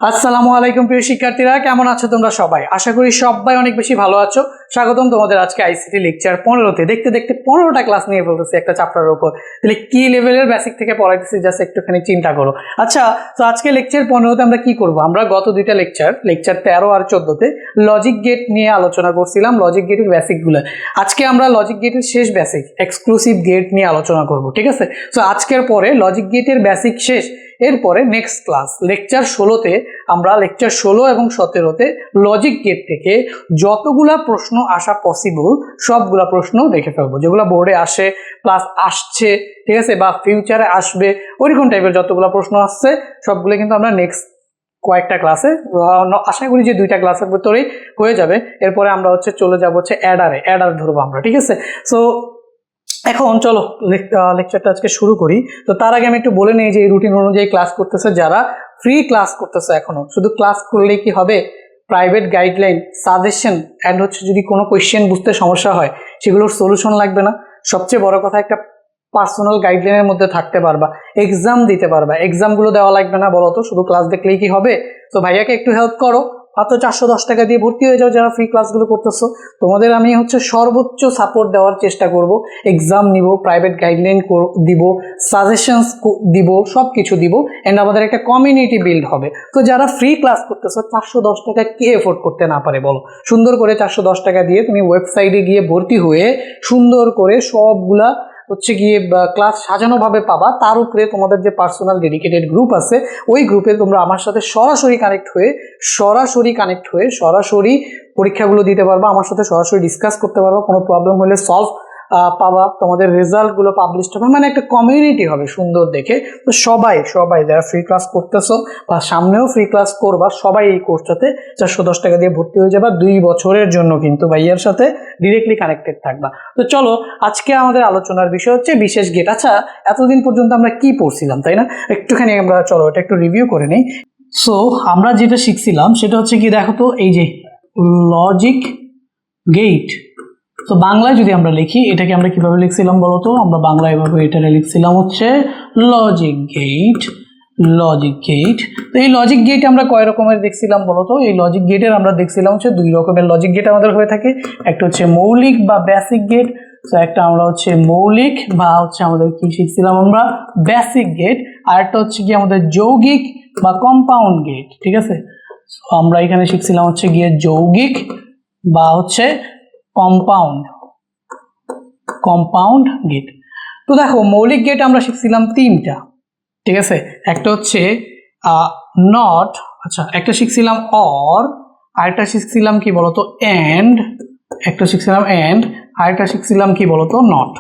আসসালামু আলাইকুম প্রিয় শিক্ষার্থীরা, কেমন আছো তোমরা সবাই? আশা করি সবাই অনেক বেশি ভালো আছো। স্বাগতম তোমাদের আজকে আইসিটি লেকচার 15তে। দেখতে দেখতে 15টা ক্লাস নিয়ে ফেলতেছি একটা চ্যাপ্টারের উপর। তাহলে কি লেভেলের বেসিক থেকে পড়াইতেছি জাস্ট একটুখানি চিন্তা করো। আচ্ছা, তো আজকে লেকচার 15তে আমরা কি করব? আমরা গত দুইটা লেকচার 13 আর 14তে লজিক গেট নিয়ে আলোচনা করছিলাম, লজিক গেটের বেসিকগুলো। আজকে আমরা লজিক গেটের শেষ বেসিক এক্সক্লুসিভ গেট নিয়ে আলোচনা করব, ঠিক আছে? তো আজকের পরে লজিক গেটের বেসিক শেষ, এরপরে নেক্সট ক্লাস লেকচার 16তে আমরা লেকচার 16 এবং 17তে লজিক গেট থেকে যতগুলা প্রশ্ন আসা পসিবল সবগুলা প্রশ্ন দেখে ফেলবো, যেগুলো বোর্ডে আসে প্লাস আসছে, ঠিক আছে, বা ফিউচারে আসবে, ওইরকম টাইপের যতগুলা প্রশ্ন আসছে সবগুলো কিন্তু আমরা নেক্সট কয়েকটা ক্লাসে, আশা করি যে 2টা ক্লাসের ভিতরেই হয়ে যাবে। এরপরে আমরা চলে যাব অ্যাডার ধরবো আমরা, ঠিক আছে? সো এখন চলো লেকচারটা আজকে শুরু করি। তো তার আগে আমি একটু বলে নিই যে এই রুটিন অনুযায়ী ক্লাস করতেছে যারা, ফ্রি ক্লাস করতেছে এখনো, শুধু ক্লাস করলেই কি হবে? প্রাইভেট গাইডলাইন, সাজেশন অ্যান্ড যদি কোনো কোয়েশ্চেন বুঝতে সমস্যা হয় সেগুলোর সলিউশন লাগবে না। সবচেয়ে বড় কথা, একটা পার্সোনাল গাইডলাইনের মধ্যে থাকতে পারবা, এক্সাম দিতে পারবা। এক্সামগুলো দেওয়া লাগবে না, বলো তো? শুধু ক্লাস দেখলেই কি হবে? তো ভাইয়াকে একটু হেল্প করো, মাত্র 410 টাকা দিয়ে ভর্তি হয়ে যাও যারা ফ্রি ক্লাসগুলো করতেছো। তোমাদের আমি সর্বোচ্চ সাপোর্ট দেওয়ার চেষ্টা করব। এক্সাম নিব, প্রাইভেট গাইডলাইন দিব, সাজেশনস দিব, সব কিছু দিব, অ্যান্ড আমাদের একটা কমিউনিটি বিল্ড হবে। তো যারা ফ্রি ক্লাস করতেছো, 410 টাকা কে এফোর্ড করতে না পারে বলো? সুন্দর করে 410 টাকা দিয়ে তুমি ওয়েবসাইটে গিয়ে ভর্তি হয়ে সুন্দর করে সবগুলা গিয়ে ক্লাস সাজানোভাবে পাবা। তার উপরে তোমাদের যে পার্সোনাল ডেডিকেটেড গ্রুপ আছে, ওই গ্রুপে তোমরা আমার সাথে সরাসরি কানেক্ট হয়ে সরাসরি পরীক্ষাগুলো দিতে পারবা, আমার সাথে সরাসরি ডিসকাস করতে পারবা, কোনো প্রবলেম হলে সলভ পাবা, তোমাদের রেজাল্টগুলো পাবলিশ হবে, মানে একটা কমিউনিটি হবে সুন্দর দেখে। তো সবাই যারা ফ্রি ক্লাস করতেছো বা সামনেও ফ্রি ক্লাস করবা, সবাই এই কোর্সটাতে 410 টাকা দিয়ে ভর্তি হয়ে যাবা। 2 বছরের জন্য কিন্তু ভাইয়ার সাথে ডিরেক্টলি কানেক্টেড থাকবা। তো চলো, আজকে আমাদের আলোচনার বিষয় হচ্ছে বিশেষ গেট। আচ্ছা, এতদিন পর্যন্ত আমরা কি পড়ছিলাম, তাই না? একটুখানি আমরা চলো এটা একটু রিভিউ করে নিই। সো আমরা যেটা শিখছিলাম সেটা হচ্ছে কি, দেখো তো, এই যে লজিক গেট। তো বাংলায় যদি আমরা লিখি, এটাকে আমরা কিভাবে লিখছিলাম বলতো? আমরা বাংলায় এভাবে এটা লিখছিলাম লজিক গেট। তো এই লজিক গেট আমরা কয় রকমের দেখছিলাম বলতো? এই লজিক গেটের আমরা দেখছিলাম 2 রকমের লজিক গেট আমাদের হয়ে থাকে। একটা মৌলিক বা বেসিক গেট, তো একটা আমরা মৌলিক বা আমাদের কি শিখছিলাম আমরা? Basic gate. আর একটা কি আমাদের যৌগিক বা কম্পাউন্ড গেট, ঠিক আছে? আমরা এখানে শিখছিলাম গিয়ে যৌগিক বা কম্পাউন্ড গেট। তো দেখো, মৌলিক গেট আমরা শিখছিলাম 3টা, ঠিক আছে? একটা নট, আচ্ছা, একটা শিখছিলাম অর, আরেকটা শিখছিলাম কি বলতো? এন্ড, আরেকটা শিখছিলাম কি বলতো? নট।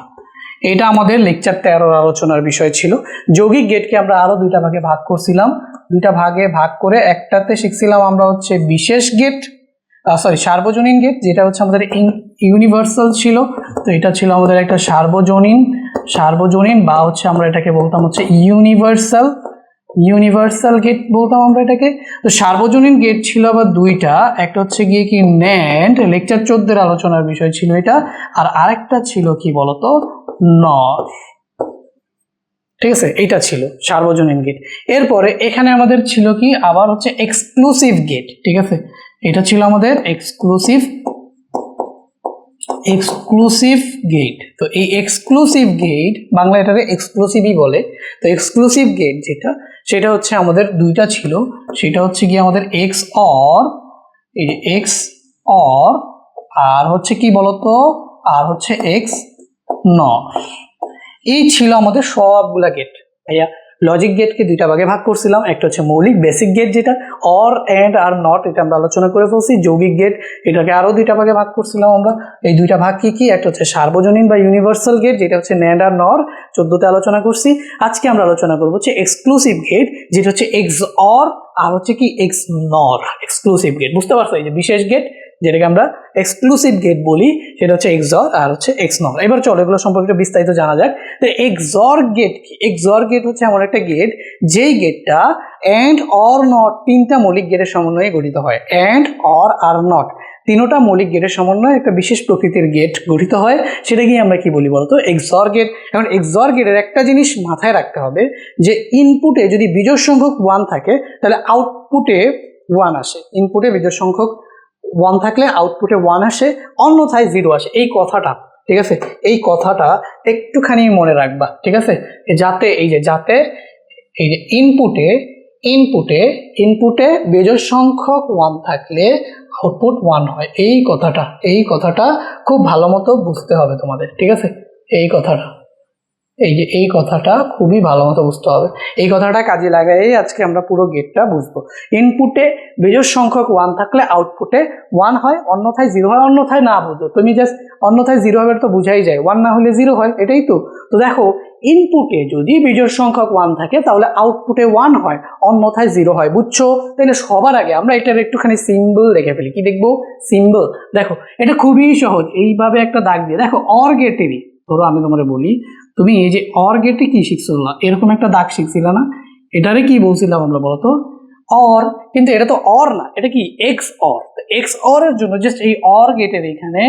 এটা আমাদের লেকচার 13 আলোচনার বিষয় ছিল। যৌগিক গেটকে আমরা আরো 2টা ভাগে ভাগ করছিলাম। 2টা ভাগে ভাগ করে একটাতে শিখছিলাম আমরা বিশেষ গেট, সার্বজনীন গেট, যেটা আমাদের ইউনিভার্সাল ছিল। তো এটা ছিল আমাদের একটা সার্বজনীন বা আমরা এটাকে বলতাম ইউনিভার্সাল গেট বলতাম আমরা এটাকে। তো সার্বজনীন গেট ছিল আবার 2টা, একটা গিয়ে কি NAND, লেকচার 14 এর আলোচনার বিষয় ছিল এটা, আর আরেকটা ছিল কি বলতো? NOR, ঠিক আছে? এটা ছিল সার্বজনীন গেট। এরপরে এখানে আমাদের ছিল কি আবার এক্সক্লুসিভ গেট, ঠিক আছে? এটা ছিল আমাদের এক্সক্লুসিভ গেট। তো এই এক্সক্লুসিভ গেট, বাংলা এটাকে এক্সক্লুসিভই বলে। তো এক্সক্লুসিভ গেট যেটা, সেটা আমাদের 2টা ছিল। সেটা কি আমাদের এক্স অর, এই যে এক্স অর, আর কি বলতো? আর এক্স নর। এই ছিল আমাদের সবগুলা গেট। ভাইয়া লজিক গেটকে 2টা ভাগে ভাগ করছিলাম, একটা মৌলিক বেসিক গেট, যেটা অর, এন্ড আর নট, এটা আমরা আলোচনা করে ফেলছি। যৌগিক গেট, এটাকে আরো 2টা ভাগে ভাগ করছিলাম আমরা। এই 2টা ভাগ কি? একটা সার্বজনীন বা ইউনিভার্সাল গেট, যেটা NAND আর নর, 14তে আলোচনা করছি। আজকে আমরা আলোচনা করবো এক্সক্লুসিভ গেট, যেটা এক্স অর আর কি এক্স নর। এক্সক্লুসিভ গেট, বুঝতে পারছো? এই যে বিশেষ গেট, যেটাকে আমরা এক্সক্লুসিভ গেট বলি, সেটা এক্সঅর আর এক্সনর। এবার চলো এগুলো সম্পর্কে বিস্তারিত জানা যাক। তো এক্সঅর গেট কি? এক্সঅর গেট এমন একটা গেট, যেই গেটটা এন্ড অর নট 3টা মৌলিক গেটের সমন্বয়ে গঠিত হয়। এন্ড অর আর নট তিনোটা মৌলিক গেটের সমন্বয়ে একটা বিশেষ প্রকৃতির গেট গঠিত হয়, সেটাকে আমরা কি বলি বলতো? এক্সঅর গেট। এখন এক্সঅর গেটের একটা জিনিস মাথায় রাখতে হবে যে ইনপুটে যদি বিজোড় সংখ্যক 1 থাকে তাহলে আউটপুটে 1 আসে। ইনপুটে বিজোড় সংখ্যক 1 থাকলে আউটপুটে 1 আসে, অন্যথায় 0 আসে। এই কথাটা, ঠিক আছে, এই কথাটা একটুখানি মনে রাখবা, ঠিক আছে, যাতে যাতে এই যে ইনপুটে বিজোড় সংখ্যক 1 থাকলে আউটপুট 1 হয়। এই কথাটা খুব ভালো মতো বুঝতে হবে তোমাদের, ঠিক আছে। এই কথাটা খুবই ভালো মতো বুঝতে হবে। এই কথাটা কাজে লাগাই আজকে আমরা পুরো গেটটা বুঝবো। ইনপুটে বিজোড় সংখ্যক 1 থাকলে আউটপুটে 1 হয়, অন্যথায় 0 হয়। অন্যথায় না বুঝো তুমি, জাস্ট অন্যথায় 0 হবে তো বুঝাই যায়, 1 না হলে 0 হয়, এটাই তো। তো দেখো, ইনপুটে যদি বিজোড় সংখ্যক 1 থাকে তাহলে আউটপুটে 1 হয়, অন্যথায় 0 হয়। বুঝছো? তাহলে সবার আগে আমরা এটার একটুখানি সিম্বল দেখে ফেলি। কি দেখবো? সিম্বল। দেখো, এটা খুবই সহজ। এইভাবে একটা দাগ দিয়ে দেখো, অর গেটেরই ধরো আমি তোমারে বলি, তুমি এই যে অর গেটে কি শিখছিল না, এরকম একটা দাগ শিখছিল না, এটারে কি বলছিলাম আমরা বলতো? অর। কিন্তু এটা তো অর না, এটা কি এক্স অর। এক্স অর এর জন্য জাস্ট এই অর গেটের এখানে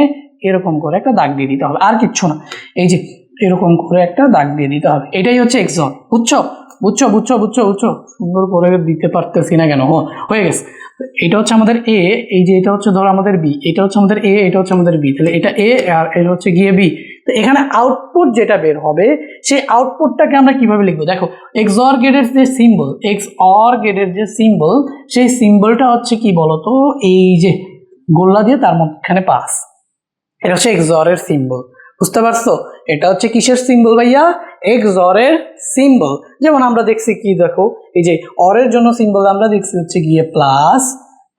এরকম করে একটা দাগ দিয়ে দিতে হবে, আর কিচ্ছু না। এই যে এরকম করে একটা দাগ দিয়ে দিতে হবে, এটাই হচ্ছে এক্স অর। বুঝছো? সুন্দর করে দিতে পারতেছি না কেন? হয়ে গেছে। এটা হচ্ছে আমাদের এ, এই যে এটা হচ্ছে ধরো আমাদের বি, এটা হচ্ছে আমাদের এ, এটা হচ্ছে আমাদের বি, তাহলে এটা এ আর এটা হচ্ছে গিয়ে বি। তো এখানে আউটপুট যেটা বের হবে সেই আউটপুটটাকে আমরা কিভাবে লিখবো? দেখো, এক্সঅর গেটের যে সিম্বল সেই সিম্বলটা হচ্ছে কি বলতো? এই যে গোল্লা দিয়ে তার মধ্যখানে পাস, এটা হচ্ছে এক্সঅর এর সিম্বল। বুঝতে পারছো? এটা হচ্ছে কিসের সিম্বল ভাইয়া? এক্সঅর এর সিম্বল। যেমন আমরা দেখছি কি, দেখো এই যে অর এর জন্য সিম্বল আমরা দেখছি হচ্ছে গিয়ে প্লাস,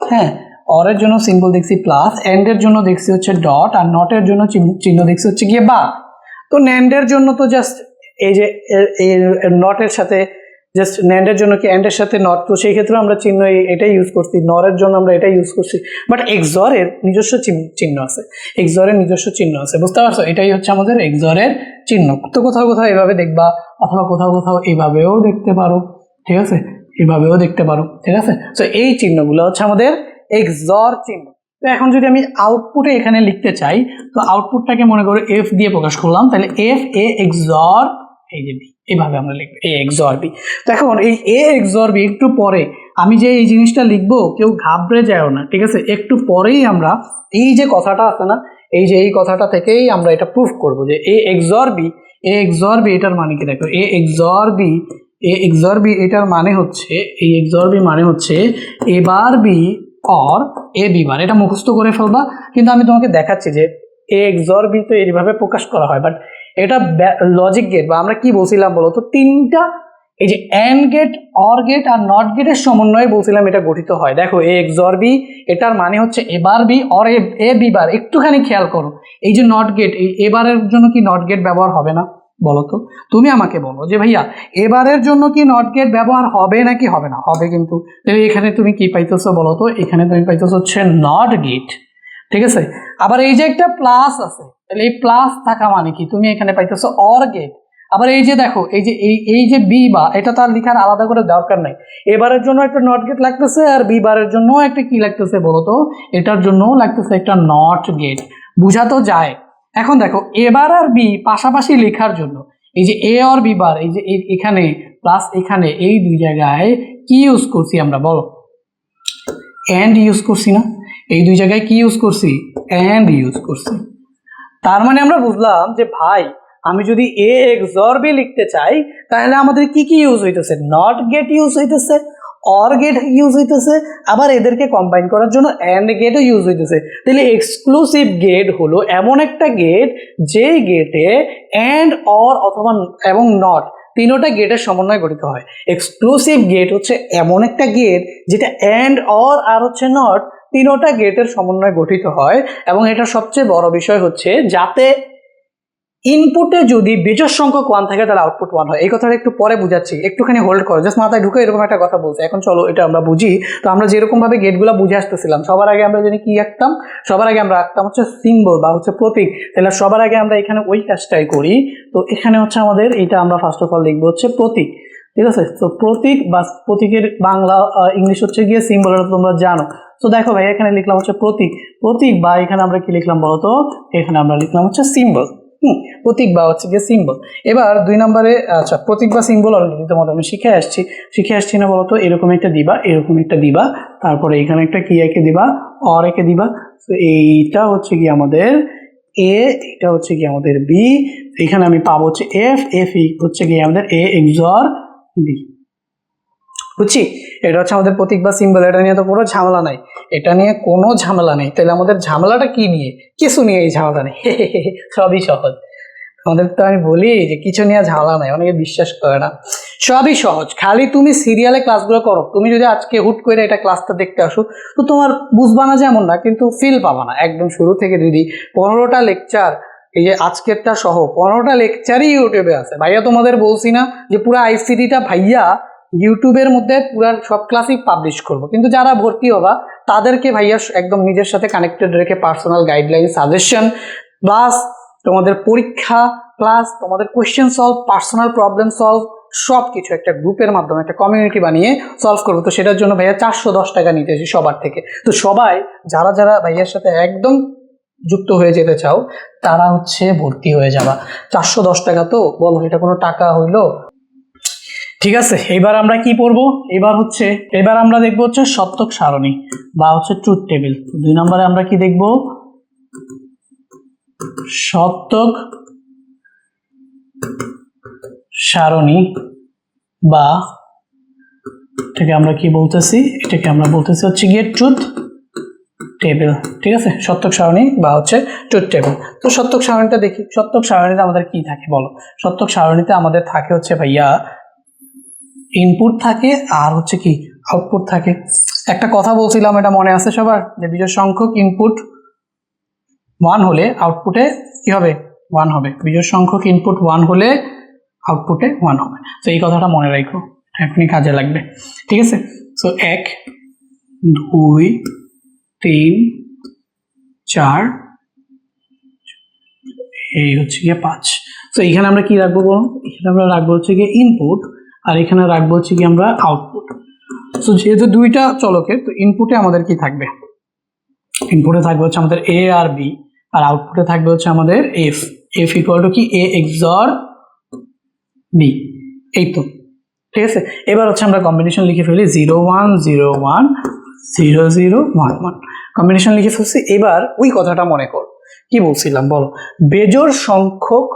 হ্যাঁ, অর এর জন্য সিম্বল দেখছি প্লাস, এন্ড এর জন্য দেখছি হচ্ছে ডট, আর নট এর জন্য চিহ্ন দেখছি হচ্ছে গিয়ে বা। তো ন্যান্ড এর জন্য তো জাস্ট এই যে নট এর সাথে, জাস্ট ন্যান্ডের জন্য কি এন্ডের সাথে নট, তো সেই ক্ষেত্রে আমরা চিহ্ন এটাই ইউজ করছি, নরের জন্য আমরা এটাই ইউজ করছি। বাট এক্সঅরের নিজস্ব চিহ্ন আছে, বুঝতে পারছো? এটাই হচ্ছে আমাদের এক্সঅরের চিহ্ন। তো কোথাও এভাবে দেখবা, অথবা কোথাও এইভাবেও দেখতে পারো, ঠিক আছে, ঠিক আছে। তো এই চিহ্নগুলো হচ্ছে আমাদের এক্সঅর চিহ্ন। তো এখন যদি আমি আউটপুটে এখানে লিখতে চাই, তো আউটপুটটাকে মনে করো এফ দিয়ে প্রকাশ করলাম, তাহলে এফ এ এক্সঅর এই যে বি, এইভাবে আমরা লিখবো এ এক্সঅর বি। তো এখন এই এ এক্সঅর বি একটু পরে আমি যে এই জিনিসটা লিখবো, কেউ ঘাবড়ে যায়ও না, ঠিক আছে। একটু পরেই আমরা এই যে কথাটা আছে না, এই কথাটা থেকেই আমরা এটা প্রুফ করবো যে এ এক্সঅর বি এটার মানে কি? দেখো, এ এক্সঅর বি এটার মানে হচ্ছে, এই এক্সঅর বি মানে হচ্ছে A bar B or A B bar. এটা মুখস্থ করে ফেলবা, কিন্তু আমি তোমাকে দেখাচ্ছি যে এ এক্সঅর বি তো এইভাবে প্রকাশ করা হয়, বাট এটা লজিক গেট বা আমরা কি বলছিলাম বলতো? তিনটা, এই যে এন্ড গেট, অর গেট আর নট গেটের সমন্বয়ে বলছিলাম এটা গঠিত হয়। দেখো, এ এক্সঅর বি এটার মানে হচ্ছে এবার B or A B bar. একটুখানি খেয়াল করো, এই যে নট গেট, এই এবারের জন্য কি নট গেট ব্যবহার হবে না বলো তো? তুমি আমাকে বলো যে ভাইয়া এবারের জন্য কি নট গেট ব্যবহার হবে নাকি হবে না? হবে। কিন্তু এখানে তুমি কি পাইতেছো বলো তো? এখানে তুমি পাইতেছো হচ্ছে নট গেট, ঠিক আছে। আবার এই যে একটা প্লাস আছে, তাহলে এই প্লাস থাকা মানে কি? তুমি এখানে পাইতেছো অর গেট। আবার এই যে দেখো, এই যে বি বা, এটা তো আর লেখার আলাদা করে দরকার নাই। এবারের জন্য একটা নট গেট লাগতেছে, আর বি বারের জন্য একটা কি লাগতেছে বলতো? এটার জন্য লাগতেছে একটা নট গেট। বুঝা তো যায়? এখন দেখো, এবার আর বি পাশাপাশি লেখার জন্য এই যে এ আর বি বার, এই যে এখানে প্লাস এখানে, এই দুই জায়গায় কি ইউজ করছি আমরা বলো? এন্ড ইউজ করছি না? এই দুই জায়গায় কি ইউজ করছি? এন্ড ইউজ করছি। তার মানে আমরা বুঝলাম যে ভাই, আমি যদি এ এক্সঅর বি লিখতে চাই তাহলে আমাদের কি ইউজ হইতেছে? নট গেট ইউজ হইতেছে, অর গেট ইউজ হইতেছে, আবার এদেরকে কম্বাইন করার জন্য এন্ড গেটও ইউজ হইতেছে। তাহলে এক্সক্লুসিভ গেট হলো এমন একটা গেট যে গেটে এন্ড, অর অথবা এবং নট তিনোটা গেটের সমন্বয়ে গঠিত হয়। এক্সক্লুসিভ গেট হচ্ছে এমন একটা গেট যেটা এন্ড, অর আর হচ্ছে নট তিনোটা গেটের সমন্বয়ে গঠিত হয়। এবং এটা সবচেয়ে বড় বিষয় হচ্ছে যাতে ইনপুটে যদি বিজোড় সংখ্যক 1 থাকে তাহলে আউটপুট 1 হয়। এই কথাটা একটু পরে বুঝাচ্ছি, একটুখানি হোল্ড করো, জাস্ট মাথায় ঢুকে এরকম একটা কথা বলছে। এখন চলো এটা আমরা বুঝি। তো আমরা যেরকম ভাবে গেটগুলো বুঝে আসতেছিলাম, সবার আগে আমরা জানি কি আঁকতাম? সবার আগে আমরা আঁকতাম হচ্ছে সিম্বল বা হচ্ছে প্রতীক। তাহলে সবার আগে আমরা এখানে ওই কাজটাই করি। তো এখানে হচ্ছে আমাদের এটা আমরা ফার্স্ট অফ অল লিখবো হচ্ছে প্রতীক, ঠিক আছে। তো প্রতীক বা প্রতীকের বাংলা ইংলিশ হচ্ছে গিয়ে সিম্বল, তোমরা জানো। তো দেখো ভাই এখানে লিখলাম হচ্ছে প্রতীক, প্রতীক বা এখানে আমরা কি লিখলাম বলতো, এখানে আমরা লিখলাম হচ্ছে সিম্বল। প্রতীক বা হচ্ছে গিয়ে সিম্বল। এবার 2 নম্বরে, আচ্ছা প্রতীক বা সিম্বল অলরেডি তোমাদের আমি শিখে আসছি না বলতো, এরকম একটা দিবা, এরকম একটা দিবা, তারপরে এখানে একটা কি এঁকে দিবা, অর এঁকে দিবা। তো এইটা হচ্ছে কি আমাদের এ, এটা হচ্ছে কি আমাদের বি, এখানে আমি পাবো হচ্ছে এফ, এফ হচ্ছে কি আমাদের এ এক্সর বি। বুঝছি, এটা হচ্ছে আমাদের প্রতীক বা সিম্বল। এটা নিয়ে তো কোনো ঝামেলা নাই, এটা নিয়ে কোনো ঝামেলা নেই। তাহলে আমাদের ঝামেলাটা কি নিয়ে? কিছু নিয়ে এই ঝামেলা নেই, সবই সহজ। আমাদের তো আমি বলি যে কিছু নিয়ে ঝামেলা নাই, অনেকে বিশ্বাস করে না, সবই সহজ। খালি তুমি সিরিয়ালে ক্লাসগুলো করো। তুমি যদি আজকে হুট করে এটা ক্লাসটা দেখতে আসো, তো তোমার বুঝবা না যেমন না, কিন্তু ফিল পাবা না। একদম শুরু থেকে যদি 15টা লেকচার, এই যে আজকেরটা সহ 15টা লেকচারই ইউটিউবে আছে ভাইয়া। তোমাদের বলছি না যে পুরো আইসিটিটা ভাইয়া ইউটিউবের মধ্যে পুরো সব ক্লাসই পাবলিশ করব, কিন্তু যারা ভর্তি হবা তাদেরকে ভাইয়া একদম নিজের সাথে কানেক্টেড রেখে পার্সোনাল গাইডলাইন, সাজেশন, প্লাস তোমাদের পরীক্ষা, প্লাস তোমাদের question solve, personal problem solve, সব কিছু একটা গ্রুপের মাধ্যমে একটা কমিউনিটি বানিয়ে সলভ করবো। তো সেটার জন্য ভাইয়া 410 টাকা নিতেছি সবার থেকে। তো সবাই যারা যারা ভাইয়ার সাথে একদম যুক্ত হয়ে যেতে চাও তারা হচ্ছে ভর্তি হয়ে যাবা। 410 টাকা, তো বলো এটা কোনো টাকা হইলো? ঠিক আছে, এবার আমরা কি পড়বো? এবার আমরা দেখবো হচ্ছে সত্যক সারণী বা হচ্ছে ট্রুথ টেবিল। 2 নম্বরে আমরা কি দেখবো? সত্যক সারণী বা এটাকে আমরা কি বলতেছি? এটাকে আমরা বলতেছি হচ্ছে গিয়ে ট্রুথ টেবিল। ঠিক আছে, সত্যক সারণী বা হচ্ছে ট্রুথ টেবিল। তো সত্যক সারণীটা দেখি। সত্যক সারণীতে আমাদের কি থাকে বলো? সত্যক সারণীতে আমাদের থাকে হচ্ছে ভাইয়া ইনপুট থাকে আর হচ্ছে কি আউটপুট থাকে। একটা কথা বলছিলাম, এটা মনে আছে সবার, যে বিজোড় সংখ্যক ইনপুট 1 হলে আউটপুটে কি হবে? 1 হবে। বিজোড় সংখ্যক ইনপুট 1 হলে আউটপুটে 1 হবে। তো এই কথাটা মনে রাখো, এখনই কাজে লাগবে। ঠিক আছে, সো 1 2 3 4 এই হচ্ছে গিয়ে 5। তো এখানে আমরা কি রাখবো বলো? এখানে আমরা রাখবো হচ্ছে গিয়ে ইনপুট, আর এখানে রাখবো হচ্ছে কি আমরা আউটপুট। সো যেহেতু দুইটা চলকের, তো ইনপুটে আমাদের কি থাকবে? ইনপুটে থাকবে হচ্ছে আমাদের এ আর বি, আর আউটপুটে থাকবে হচ্ছে আমাদের এফ। এফ ইকুয়াল টু কি? এ এক্সর বি। এই তো, ঠিক আছে। এবার হচ্ছে আমরা কম্বিনেশন লিখে ফেলি 0 1 0 1 0 0 1 1, কম্বিনেশন লিখে ফেলছি। এবার ওই কথাটা মনে কর, কি বলছিলাম বলো? বেজোড় সংখ্যক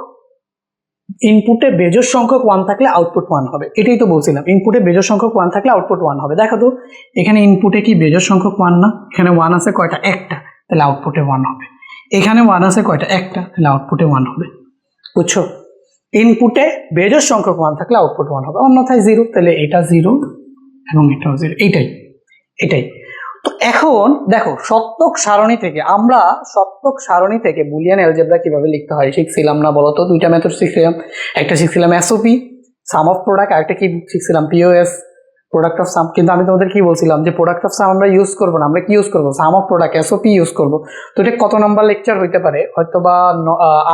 ইনপুটে বেজোড় সংখ্যক 1 থাকলে আউটপুট 1 হবে। এটাই তো বলছিলাম, ইনপুটে বেজোড় সংখ্যক 1 থাকলে আউটপুট 1 হবে। দেখো তো এখানে ইনপুটে কি বেজোড় সংখ্যক 1 না? এখানে 1 আছে কয়টা? একটা, তাহলে আউটপুটে 1 হবে। এখানে 1 আছে কয়টা? একটা, তাহলে আউটপুটে 1 হবে। বুঝছো? ইনপুটে বেজোড় সংখ্যক 1 থাকলে আউটপুট 1 হবে, অন্যথায় 0। তাহলে এটা 0 এবং এটাও 0। এটাই। তো এখন দেখো, সত্যক সারণী থেকে বুলিয়ান অ্যালজেব্রা কিভাবে লিখতে হয় শিখছিলাম না বলো তো? 2টা মেথড শিখছিলাম। একটা শিখছিলাম এসওপি, সাম অফ প্রোডাক্ট, আর একটা কি শিখছিলাম? POS, product of sum. কিন্তু আমি তোমাদের কি বলছিলাম যে প্রোডাক্ট অফ সাম আমরা ইউজ করবো না, আমরা কি ইউজ করবো? সাম অফ প্রোডাক্ট, এসওপি ইউজ করবো। তো এটা কত নাম্বার লেকচার হইতে পারে? হয়তো বা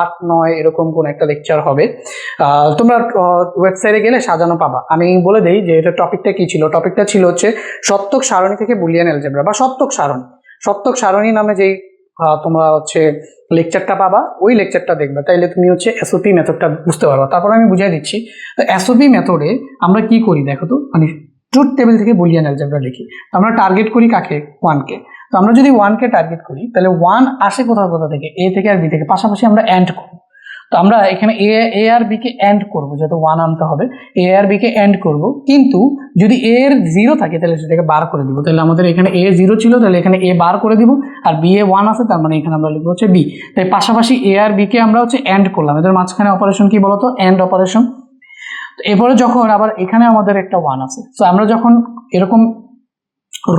8 9 এরকম কোন একটা লেকচার হবে। তোমরা ওয়েবসাইটে গেলে সাজানো পাবা। আমি বলে দেই যে এটা টপিকটা কি ছিল। টপিকটা ছিল হচ্ছে সত্যক সারণী থেকে বুলিয়ান অ্যালজেব্রা বা সত্যক সারণী নামে যেই তোমরা হচ্ছে লেকচারটা পাবা, ওই লেকচারটা দেখবে, তাইলে তুমি হচ্ছে এসওপি মেথডটা বুঝতে পারবা। তারপর আমি বুঝিয়ে দিচ্ছি। তো এসওপি মেথডে আমরা কি করি দেখো তো, মানে ট্রুথ টেবিল থেকে বুলিয়ান অ্যালজেব্রা লিখি। তো আমরা টার্গেট করি কাকে? 1 কে। তো আমরা যদি 1 কে টার্গেট করি, তাহলে 1 আসে কোথা থেকে? এ থেকে আর বি থেকে, পাশাপাশি আমরা অ্যান্ড করব। তো আমরা এখানে এ আর বি কে এন্ড করবো, যেহেতু 1 আনতে হবে, এ আর বি কে এন্ড করবো। কিন্তু যদি এ এর 0 থাকে তাহলে সেটাকে বার করে দিব। তাহলে আমাদের এখানে এ 0 ছিল, তাহলে এখানে এ বার করে দিব, আর বি এ 1 আছে, তার মানে এখানে আমরা লিখবো হচ্ছে বি। তাই পাশাপাশি এ আর বি কে আমরা হচ্ছে এন্ড করলাম। এদের মাঝখানে অপারেশন কি বলতো? AND operation. এরপরে যখন আবার এখানে আমাদের একটা 1 আছে, তো আমরা যখন এরকম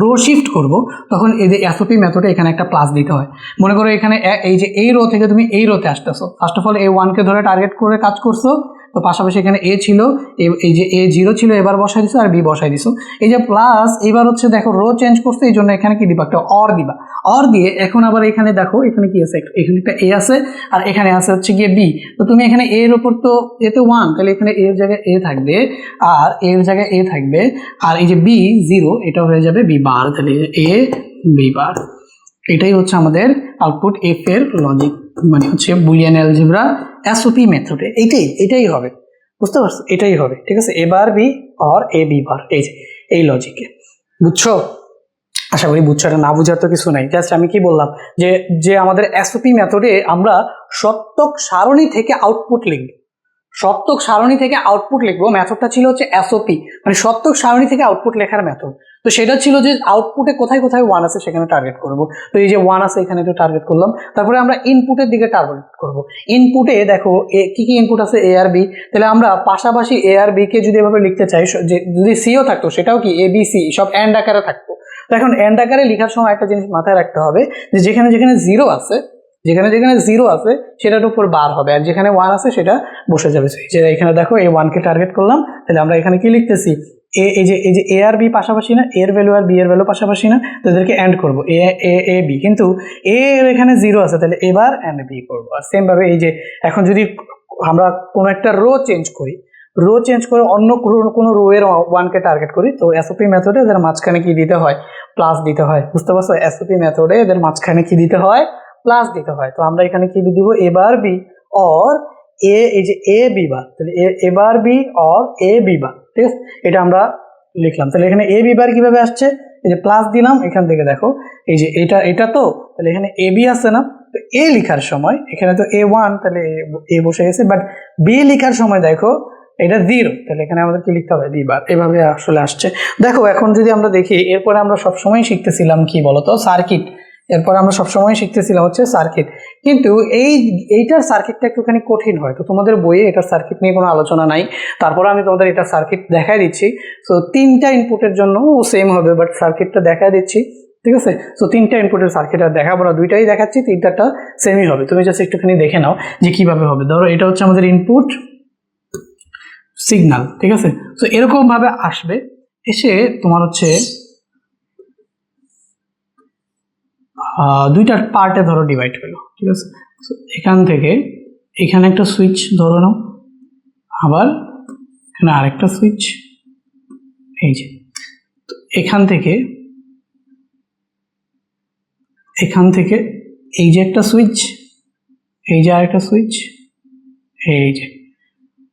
রো শিফট করব, তখন এই যে এসওপি মেথডে এখানে একটা প্লাস দিতে হয়। মনে করো এখানে এই যে এই রো থেকে তুমি এই রোতে আসতেছো, ফার্স্ট অফ অল এ 1 কে ধরে টার্গেট করে কাজ করছো। তো পাশাপাশি এখানে এ ছিল, এই যে এ 0 ছিল, এবার বসাই দিছো, আর বি বসাই দিছো। এই যে প্লাস, এবার হচ্ছে দেখো রো চেঞ্জ করছে, এই জন্য এখানে কি দিবা? একটা অর দিবা। অর দিয়ে এখন আবার এখানে দেখো এখানে কি আছে? এখানে একটা এ আছে, আর এখানে আছে হচ্ছে গিয়ে বি। তো তুমি এখানে এর ওপর তো এতে 1, তাহলে এখানে এর জায়গায় এ থাকবে, আর এর জায়গায় এ থাকবে, আর এই যে বি 0 এটা হয়ে যাবে বি বার। তাহলে এ বি বার। এটাই হচ্ছে আমাদের আউটপুট এফ এর লজিক, মানে হচ্ছে বুলিয়ান অ্যালজেব্রা এসওপি মেথডে এটাই হবে, বুঝতে পারছো? এটাই হবে, ঠিক আছে। A bar B or A B bar, এই লজিকে, বুঝছো? আশা করি বুঝছো। এটা না বুঝার তো কিছু নাই, জাস্ট আমি কি বললাম যে যে আমাদের এসওপি মেথডে আমরা সত্যক সারণী থেকে আউটপুট লিখব, সত্যক সারণী থেকে আউটপুট লিখবো। মেথডটা ছিল হচ্ছে এসওপি, মানে সত্যক সারণী থেকে আউটপুট লেখার মেথড। তো সেটা ছিল যে আউটপুটে কোথায় কোথায় ওয়ান আছে সেখানে টার্গেট করব। তো এই যে ওয়ান আছে এখানে একটু টার্গেট করলাম। তারপরে আমরা ইনপুটের দিকে টার্গেট করব। ইনপুটে দেখো কি কি ইনপুট আছে, এ আর বি। তাহলে আমরা পাশাপাশি এ আর বি কে যদি এভাবে লিখতে চাই, যে যদি সিও থাকতো সেটাও কি এ বি সি সব এন্ড আকারে থাকতো। তো এখন এন্ড আকারে লেখার সময় একটা জিনিস মাথায় রাখতে হবে যে যেখানে যেখানে জিরো আছে, যেখানে যেখানে জিরো আছে সেটার উপর বার হবে, আর যেখানে ওয়ান আছে সেটা বসে যাবে। যে এখানে দেখো এই ওয়ানকে টার্গেট করলাম, তাহলে আমরা এখানে কি লিখতেছি, এই যে এ আর বি পাশাপাশি না, এর ভ্যালু আর বি এর ভ্যালু পাশাপাশি না, তাদেরকে এন্ড করবো এ এ এ বি, কিন্তু এ এর এখানে জিরো আছে তাহলে এবার এন্ড বি করবো। আর সেম ভাবে এই যে এখন যদি আমরা কোনো একটা রো চেঞ্জ করি, রো চেঞ্জ করে অন্য কোনো রো এর ওয়ানকে টার্গেট করি, তো এসওপি মেথডে এদের মাঝখানে কি দিতে হয়, প্লাস দিতে হয়, বুঝতে পারছো? এসওপি মেথডে এদের মাঝখানে কি দিতে হয়, প্লাস দিতে হয়। তো আমরা এখানে কি দিব, এবার বি অর এ, এই যে এ বি বার, তাহলে এবার B or A B bar, ঠিক আছে, এটা আমরা লিখলাম। তাহলে এখানে এ বি বার কিভাবে আসছে, এই যে প্লাস দিলাম, এখান থেকে দেখো এই যে এটা তো, তাহলে এখানে এ বি আছে না, তো এ লেখার সময় এখানে তো এ ওয়ান, তাহলে এ বসে গেছে, বাট বি লেখার সময় দেখো এটা জিরো, তাহলে এখানে আমাদের কি লিখতে হবে, বি বার। এভাবে আসলে আসছে। দেখো এখন যদি আমরা দেখি, এরপরে আমরা সবসময় শিখতেছিলাম কি বলতো, সার্কিট। এরপর আমরা সবসময় শিখতেছিলাম হচ্ছে সার্কিট, কিন্তু এইটার সার্কিটটা একটুখানি কঠিন হয়। তো তোমাদের বইয়ে এটার সার্কিট নিয়ে কোনো আলোচনা নাই, তারপরে আমি তোমাদের এটা সার্কিট দেখাই দিচ্ছি। সো তিনটা ইনপুটের জন্য সেম হবে, বাট সার্কিটটা দেখাই দিচ্ছি, ঠিক আছে। সো তিনটা ইনপুটের সার্কিট আর দেখাবো না, দুইটাই দেখাচ্ছি, তিনটাটা সেমই হবে। তুমি জাস্ট একটুখানি দেখে নাও যে কিভাবে হবে। ধরো এটা হচ্ছে আমাদের ইনপুট সিগন্যাল, ঠিক আছে। সো এরকম ভাবে আসবে, এসে তোমার হচ্ছে দুইটা পার্টে ধরো ডিভাইড হলো, ঠিক আছে। এখান থেকে এখানে একটা সুইচ ধরো নাও, আবার এখানে আরেকটা সুইচ, এই যে এখান থেকে এই যে একটা সুইচ, এই যে আরেকটা সুইচ, এই যে,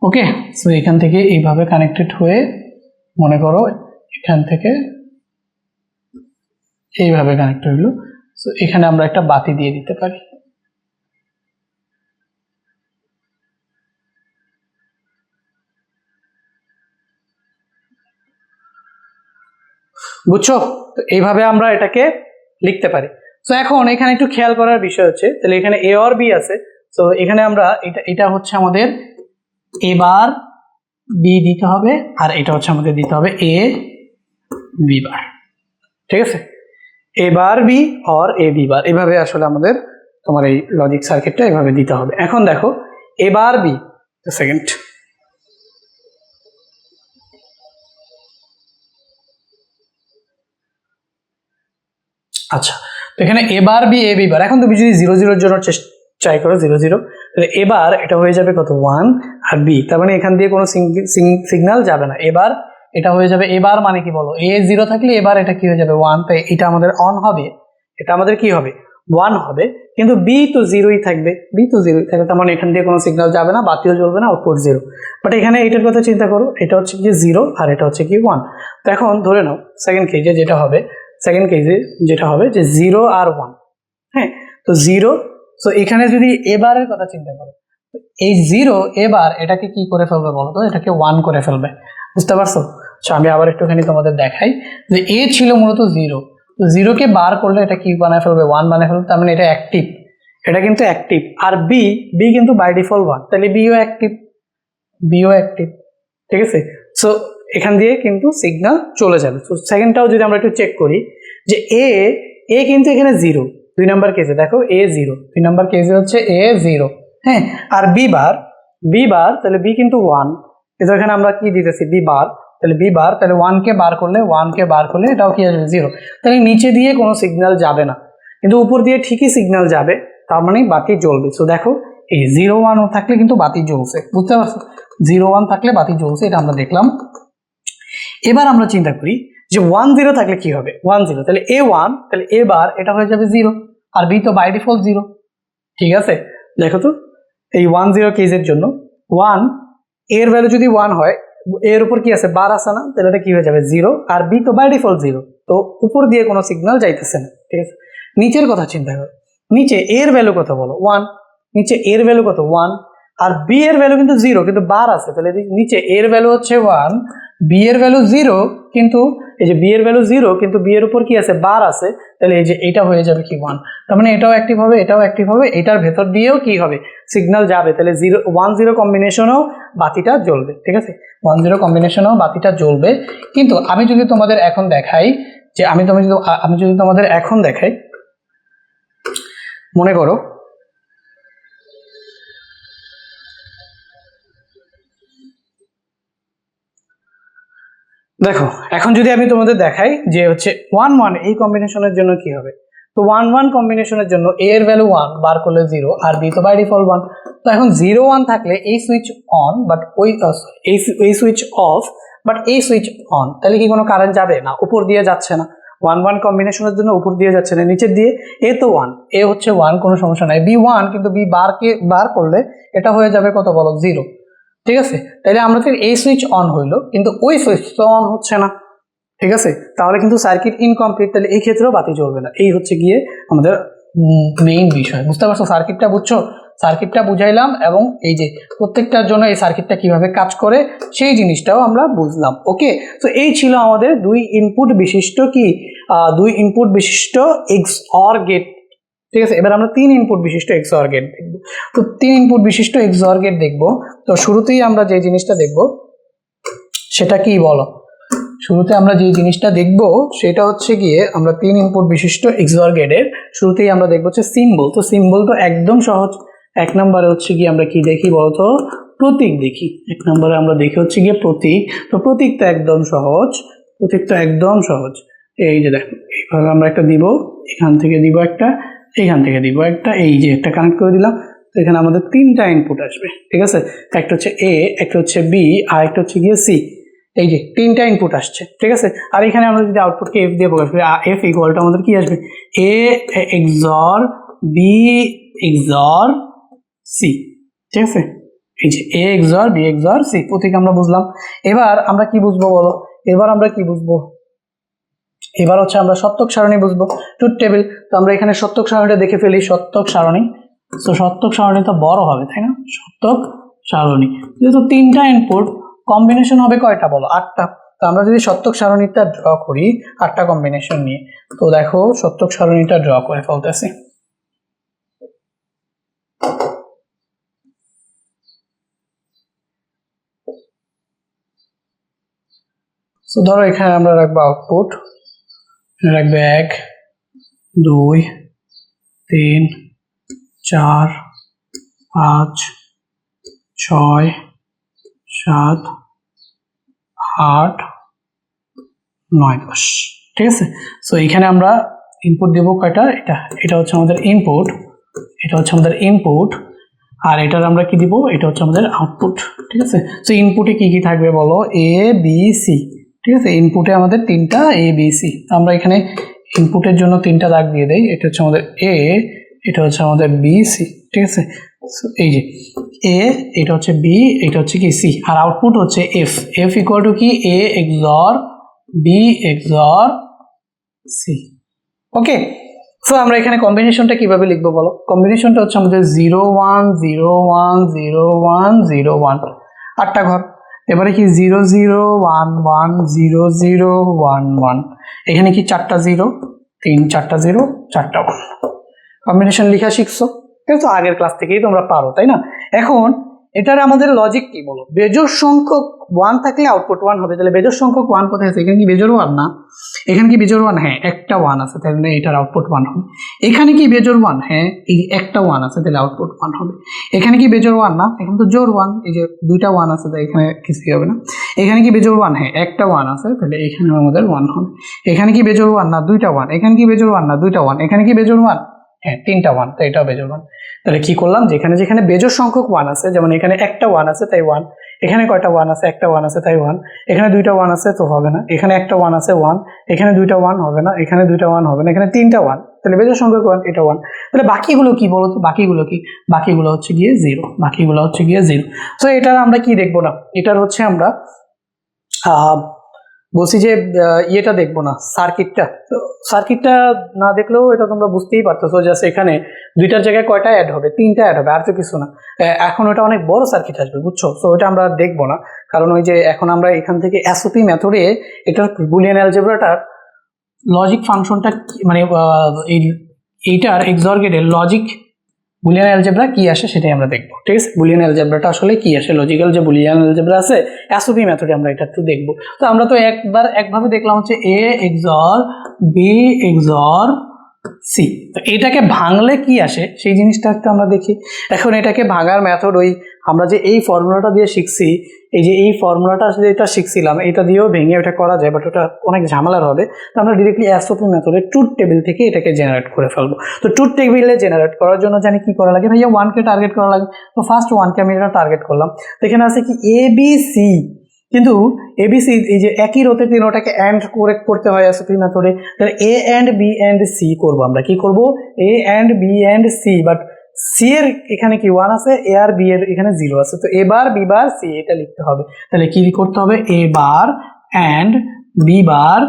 ওকে। সো এখান থেকে এইভাবে কানেক্টেড হয়ে, মনে করো এখান থেকে এইভাবে কানেক্ট হইলো। সো এখানে আমরা একটা বাতি দিয়ে দিতে পারি, বুঝছো? তো এইভাবে আমরা এটাকে লিখতে পারি। সো এখন এখানে একটু খেয়াল করার বিষয় হচ্ছে, তাহলে এখানে এ আর বি আছে, তো এখানে আমরা এটা হচ্ছে আমাদের এবার বি দিতে হবে, আর এটা হচ্ছে আমাদের দিতে হবে এ বি বার, ঠিক আছে। এবার B or A B bar, এভাবে আসলে আমাদের তোমার এই লজিক সার্কিটটা এভাবে দিতে হবে। এখন দেখো এবার বি, সেকেন্ড, আচ্ছা। তো এখানে এবার বি এ বি বার, এখন তুমি যদি 0 0 জন্য ট্রাই করো 0 0, তাহলে এবার এটা হয়ে যাবে কত 1, আর বি, তার মানে এখান দিয়ে কোনো সিগন্যাল যাবে না। এবার এটা হয়ে যাবে, এবার মানে কি বলো, এ 0 থাকলে এবার এটা কি হয়ে যাবে 1, তাই এটা আমাদের অন হবে, এটা আমাদের কি হবে 1 হবে, কিন্তু বি তো 0ই থাকবে, বি তো 0ই থাকবে, তার মানে এখান দিয়ে কোনো সিগন্যাল যাবে না, বাতিও জ্বলবে না, আউটপুট 0। বাট এখানে এটার কথা চিন্তা করো, এটা হচ্ছে কি 0 আর এটা হচ্ছে কি 1। তো এখন ধরে নাও সেকেন্ড কেজে যেটা হবে, যে 0 আর 1, হ্যাঁ। তো 0, সো এখানে যদি এবারের কথা চিন্তা করো, এই 0 এবার এটাকে কি করে ফেলবে বলো তো, এটাকে 1 করে ফেলবে, বুঝতে পারছো? আচ্ছা আমি আবার একটুখানি তোমাদের দেখাই, যে এ ছিল মূলত 0, তো 0কে বার করলে এটা কি বানায় ফেলবে, 1 বানায় ফেলবে, তার মানে এটা অ্যাক্টিভ, এটা কিন্তু অ্যাক্টিভ। আর বি কিন্তু বাই ডিফল্ট 1, তাহলে বিও অ্যাক্টিভ, ঠিক আছে। সো এখান দিয়ে কিন্তু সিগন্যাল চলে যাবে। তো সেকেন্ডটাও যদি আমরা একটু চেক করি, যে এ কিন্তু এখানে 0, 2 নাম্বার কেসে দেখো এ 0, 2 নাম্বার কেসে হচ্ছে এ 0, হ্যাঁ। আর বি বার, তাহলে বি কিন্তু 1, কিন্তু এখানে আমরা কি দিতেছি বি বার, তাহলে বি বার, তাহলে 1কে বার করলে এটাও কি আসবে 0, তাহলে নিচে দিয়ে কোনো সিগন্যাল যাবে না, কিন্তু উপর দিয়ে ঠিকই সিগন্যাল যাবে, তার মানে বাতি জ্বলবে। সো দেখো এই 0 1 থাকলে কিন্তু বাতি জ্বলছে, বুঝতে পারছো? 0 1 থাকলে বাতি জ্বলছে, এটা আমরা দেখলাম। এবার আমরা চিন্তা করি যে 1 0 থাকলে কি হবে 1 0, তাহলে A1 তাহলে A বার এটা হয়ে যাবে 0, আর B তো বাই ডিফল্ট 0। ঠিক আছে, দেখো তো এই 1 0 কেসের জন্য 1 এর ভ্যালু যদি 1 হয়, এর উপর কি আছে বার আছে না, তাহলে এটা কি হয়ে যাবে 0, আর B তো বাই ডিফল্ট 0, তো উপর দিয়ে কোনো সিগন্যাল যাইতেছে না। ঠিক আছে, নিচের কথা চিন্তা করো, নিচে এর ভ্যালু কত বলো 1, নিচে এর ভ্যালু কত 1, আর B এর ভ্যালু কিন্তু 0, কিন্তু বার আছে, তাহলে নিচে এর ভ্যালু হচ্ছে 1, B এর ভ্যালু 0, কিন্তু এই যে B এর ভ্যালু 0, কিন্তু B এর উপর কি আছে বার আছে, তাহলে এই যে এটা হয়ে যাবে কি 1, তার মানে এটাও অ্যাক্টিভ হবে, এটাও অ্যাক্টিভ হবে, এটার ভেতর দিয়েও কি হবে সিগন্যাল যাবে, তাহলে 1 0 কম্বিনেশনও বাতিটা জ্বলবে। ঠিক আছে, 1 0 কম্বিনেশনও বাতিটা জ্বলবে। কিন্তু আমি যদি তোমাদের এখন দেখাই যে আমি যদি তোমাদের এখন দেখাই, মনে করো দেখো এখন যদি আমি তোমাদের দেখাই যে হচ্ছে 1 1 এই কম্বিনেশনের জন্য কি হবে, তো 1 1 কম্বিনেশনের জন্য A এর ভ্যালু 1 বার করলে 0, আর B তো বাই ডিফল্ট 1, তো এখন 0 1 থাকলে এই সুইচ অন বাট এই সুইচ অফ বাট এই সুইচ অন, তাহলে কি কোনো কারেন্ট যাবে না, উপর দিয়ে যাচ্ছে না, 1 1 কম্বিনেশনের জন্য উপর দিয়ে যাচ্ছে না, নিচের দিয়ে। A তো 1, A হচ্ছে 1, কোনো সমস্যা নাই, B 1, কিন্তু B বার করলে এটা হয়ে যাবে কত বলো 0। ঠিক আছে, তাহলে আমাদের এই সুইচ অন হইলো, কিন্তু ওই সুইচ তো অন হচ্ছে না। ঠিক আছে, তাহলে কিন্তু সার্কিট ইনকমপ্লিট, তাহলে এই ক্ষেত্রেও বাতি জ্বলবে না। এই হচ্ছে গিয়ে আমাদের মেইন বিষয়, বুঝতে পারছো সার্কিটটা, বুঝছো সার্কিটটা বুঝাইলাম, এবং এই যে প্রত্যেকটার জন্য এই সার্কিটটা কিভাবে কাজ করে সেই জিনিসটাও আমরা বুঝলাম। ওকে, তো এই ছিল আমাদের 2 ইনপুট বিশিষ্ট XOR গেট। ঠিক আছে, এবার আমরা 3 ইনপুট বিশিষ্ট XOR গেট দেখব। তো 3 ইনপুট বিশিষ্ট XOR গেট দেখব, তো শুরুতেই আমরা যে জিনিসটা দেখব সেটা কি বলো, শুরুতে আমরা যে জিনিসটা দেখব সেটা হচ্ছে গিয়ে আমরা 3 ইনপুট বিশিষ্ট XOR গেটের শুরুতেই আমরা দেখব হচ্ছে সিম্বল। তো সিম্বল তো একদম সহজ, 1 নম্বরে হচ্ছে গিয়ে আমরা কি দেখি বলতো, প্রতীক দেখি। 1 নম্বরে আমরা দেখি হচ্ছে গিয়ে প্রতীক। তো প্রতীক তো একদম সহজ, প্রতীক তো একদম সহজ, এই যে দেখো এইভাবে আমরা একটা দিব, এখান থেকে দিব একটা, এখান থেকে দিব একটা, এই যে একটা কানেক্ট করে দিলাম, তো এখানে আমাদের 3টা ইনপুট আসবে। ঠিক আছে, একটা হচ্ছে A, একটা হচ্ছে B, আর একটা হচ্ছে গিয়ে C। এই যে 3টা ইনপুট আসছে। ঠিক আছে, আর এখানে আমরা যদি আউটপুটকে F দিয়ে প্রকাশ করি, F ইকুয়াল টু আমাদের কি আসবে A XOR B XOR C। ঠিক আছে, এই যে A XOR B XOR C প্রতীক আমরা বুঝলাম। এবার আমরা কি বুঝবো বলো, এবার আমরা কি বুঝবো, এবার হচ্ছে আমরা সত্যক সারণী বুঝবো, ট্রুথ টেবিল। তো আমরা এখানে সত্যক সারণীটা দেখে ফেলি, সত্যক সারণী। তো সত্যক সারণী তো বড় হবে তাই না, সত্যক সারণী যেহেতু 3টা ইনপুট, কম্বিনেশন হবে কয়টা বলো 8টা। তো আমরা যদি সত্যক সারণীটা ড্র করি 8টা কম্বিনেশন নিয়ে, তো দেখো সত্যক সারণীটা ড্র করে ফেলতেছি। তো ধরো এখানে আমরা রাখবো আউটপুট, রাখবে 1 2 3 4 5 6 7 8 9 10। ঠিক আছে, সো এখানে আমরা ইনপুট দেবো কয়টা, এটা হচ্ছে আমাদের ইনপুট, এটা হচ্ছে আমাদের ইনপুট, আর এটার আমরা কি দিব, এটা হচ্ছে আমাদের আউটপুট। ঠিক আছে, সো ইনপুটে কি কি থাকবে বলো, A B C। ঠিক আছে, ইনপুটে আমাদের 3টা A B C, আমরা এখানে ইনপুটের জন্য 3টা দাগ দিয়ে দেই, এটা হচ্ছে আমাদের A, এটা হচ্ছে আমাদের B C। ঠিক আছে, এই যে A, এটা হচ্ছে B, এটা হচ্ছে কি C, আর আউটপুট হচ্ছে F। F ইকুয়াল টু কি A XOR B XOR C। Okay, so আমরা এখানে কম্বিনেশনটা কিভাবে লিখবো বলো, কম্বিনেশনটা হচ্ছে আমাদের 0 1 0 1 0 1 0 1, 8টা ঘর। এবারে কি 0 0 1 1 0 0 1 1, এখানে কি 4টা 0, 4টা 0 4টা 1। কম্বিনেশন লেখা শিখছো, কিন্তু আগের ক্লাস থেকেই তোমরা পারো তাই না। এখন এটার আমাদের লজিক কি বলো, বেজোড় সংখ্যক 1 থাকলে আউটপুট 1 হবে, তাহলে বেজোড় সংখ্যক 1 কোথায় আছে, এখানে কি বেজোড় 1 না, এখানে কি বেজোড় 1, হ্যাঁ একটা 1 আছে, তাহলে এটার আউটপুট 1 হবে। এখানে কি বেজোড় 1, হ্যাঁ এই একটা 1 আছে, তাহলে আউটপুট 1 হবে। এখানে কি বেজোড় 1 না, এখানে তো জোড় 1, এই যে 2টা 1 আছে, তাই এখানে কিছুই হবে না। এখানে কি বেজোড় 1, হ্যাঁ একটা 1 আছে, তাহলে এখানে আমাদের 1 হবে। এখানে কি বেজোড় 1 না, 2টা 1, এখানে কি বেজোড় 1 না, 2টা 1, এখানে কি বেজোড় 1, হ্যাঁ 3টা 1, তাই এটাও বেজোড় 1। তাহলে কি করলাম, যেখানে যেখানে বেজোড় সংখ্যক 1 আছে, যেমন এখানে একটা 1 আছে তাই 1, এখানে কয়টা 1 আছে, একটা 1 আছে তাই 1, এখানে দুইটা 1 আছে তো হবে না, এখানে একটা 1 আছে 1, এখানে দুইটা 1 হবে না, এখানে দুইটা 1 হবে না, এখানে তিনটা 1, তাহলে বেজোড় সংখ্যক 1, এটা 1। তাহলে বাকিগুলো কি বলো তো, বাকিগুলো কি, বাকিগুলো হচ্ছে গিয়ে 0, বাকিগুলো হচ্ছে গিয়ে 0। তো এটার আমরা কি দেখবো না, এটার হচ্ছে আমরা বলছি যে ইয়েটা দেখবো না, সার্কিটটা। তো সার্কিটটা না দেখলেও এটা তোমরা বুঝতেই পারতেছো, জাস্ট এখানে দুইটার জায়গায় কয়টা অ্যাড হবে, তিনটা অ্যাড হবে, আর তো কিছু না। এখন ওটা অনেক বড় সার্কিট আসবে, বুঝছো? তো ওটা আমরা দেখবো না, কারণ ওই যে এখন আমরা এখান থেকে এসওপি মেথডে এটার বুলিয়ান অ্যালজেব্রাটার লজিক ফাংশনটা মানে এইটার এক্সঅর গেটের লজিক বুলিয়ান অ্যালজেব্রা কি আসে সেটাই আমরা দেখবো, ঠিক আছে? বুলিয়ান অ্যালজেব্রাটা আসলে কি আসে, লজিক্যাল যে বুলিয়ান অ্যালজেব্রা আছে এসওপি মেথডে আমরা এটা একটু দেখবো। তো আমরা তো একভাবে দেখলাম হচ্ছে এ এক্সঅর বি এক্সঅর সি, তো এটাকে ভাঙলে কি আসে সেই জিনিসটা একটু আমরা দেখি। এখন এটাকে ভাঙার মেথড ওই আমরা যে এই ফর্মুলাটা দিয়ে শিখছি, এই যে এই ফর্মুলাটা যেটা শিখছিলাম এটা দিয়েও ভেঙে ওটা করা যায়, বাট ওটা অনেক ঝামেলার হবে। তো আমরা ডিরেক্টলি এসওপি মেথডে ট্রুথ টেবিল থেকে এটাকে জেনারেট করে ফেলবো। তো ট্রুথ টেবিলে জেনারেট করার জন্য জানি কি করা লাগে, ভাইয়া 1কে টার্গেট করা লাগে। তো ফার্স্ট 1কে আমি এটা টার্গেট করলাম, তো এখানে আছে কি এ বি সি, কিন্তু এবিসি এই যে একই রোতে তিনটাকে অ্যান্ড করে করতে হয় এসওপি মেথডে, তাহলে A and B and C করবো আমরা, কি করব, A and B and C, but C এর এখানে কি 1 আছে, এ আর বি এর এখানে 0 আছে, তো এ বার বি বার সি এটা লিখতে হবে। তাহলে কি করতে হবে, A bar and B bar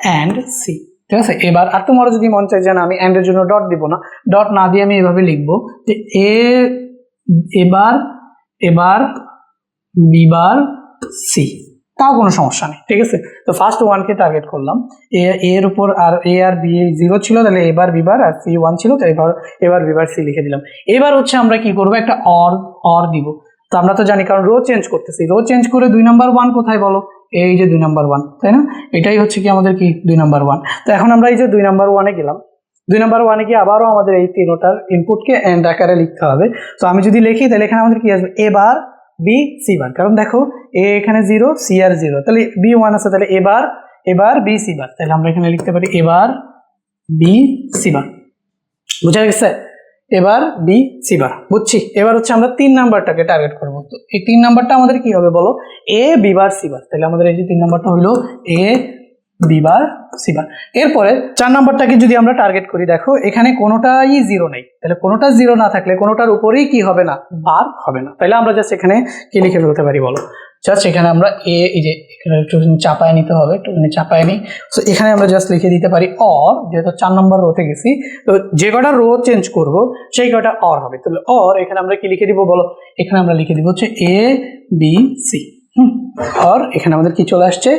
and C, ঠিক আছে? এবার আর তোমার যদি মন চাই যে না আমি অ্যান্ড এর জন্য ডট দিব না, ডট না দিয়ে আমি এভাবে লিখবো যে এবার বি বার সি, তাও কোনো সমস্যা নেই, ঠিক আছে? তো ফার্স্ট 1কে টার্গেট করলাম, এর উপর আর এ আর বি 0 ছিল, তাহলে এবার বিবার আর সি 1 ছিল, তো এবার বিবার সি লিখে দিলাম। এবার হচ্ছে আমরা কি করবো, একটা অর দিব। তো আমরা তো জানি কারণ রো চেঞ্জ করতেছি, রো চেঞ্জ করে 2 নাম্বার 1 কোথায় বলো, এই যে 2 নাম্বার 1, তাই না? এটাই হচ্ছে কি আমাদের কি 2 নাম্বার 1। তো এখন আমরা এই যে 2 নাম্বার 1-এ গেলাম, 2 নাম্বার 1-এ গিয়ে আবারও আমাদের এই তিনটার ইনপুটকে এন্ড আকারে লিখতে হবে। তো আমি যদি লিখি তাহলে এখানে আমাদের কি আসবে, এবার বি সি বার, কারণ দেখো এ এখানে 0 সি আর 0, তাহলে বি 1 আছে, তাহলে এবার বি সি বার, তাহলে আমরা এখানে লিখতে পারি এবার বি সি বার। বুঝা গেছে? এবার বি সি বার, বুঝছি। এবার হচ্ছে আমরা 3 নাম্বারটাকে টার্গেট করবো। তো এই 3 নাম্বারটা আমাদের কি হবে বলো, এ বি বার সি বার, তাহলে আমাদের এই যে 3 নাম্বারটা হলো এ বি বার সি বার। এরপরে 4 নাম্বারটাকে যদি আমরা টার্গেট করি, দেখো এখানে কোনোটাই 0 নেই, তাহলে কোনোটা 0 না থাকলে কোনোটার উপরেই কি হবে না, বার হবে না। তাহলে আমরা জাস্ট এখানে কি লিখে ফেলতে পারি বলো, জাস্ট এখানে আমরা এই যে এখানে একটু চাপায় নিতে হবে, একটুখানি চাপায় নিই। তো এখানে আমরা জাস্ট লিখে দিতে পারি অর, যেহেতু 4 নম্বর রোতে গেছি, তো যে কটা রো চেঞ্জ করব সেই কটা অর হবে। তাহলে অর এখানে আমরা কি লিখে দিব বলো, এখানে আমরা লিখে দিব হচ্ছে এ বি সি, অর এখানে আমাদের কি চলে আসছে,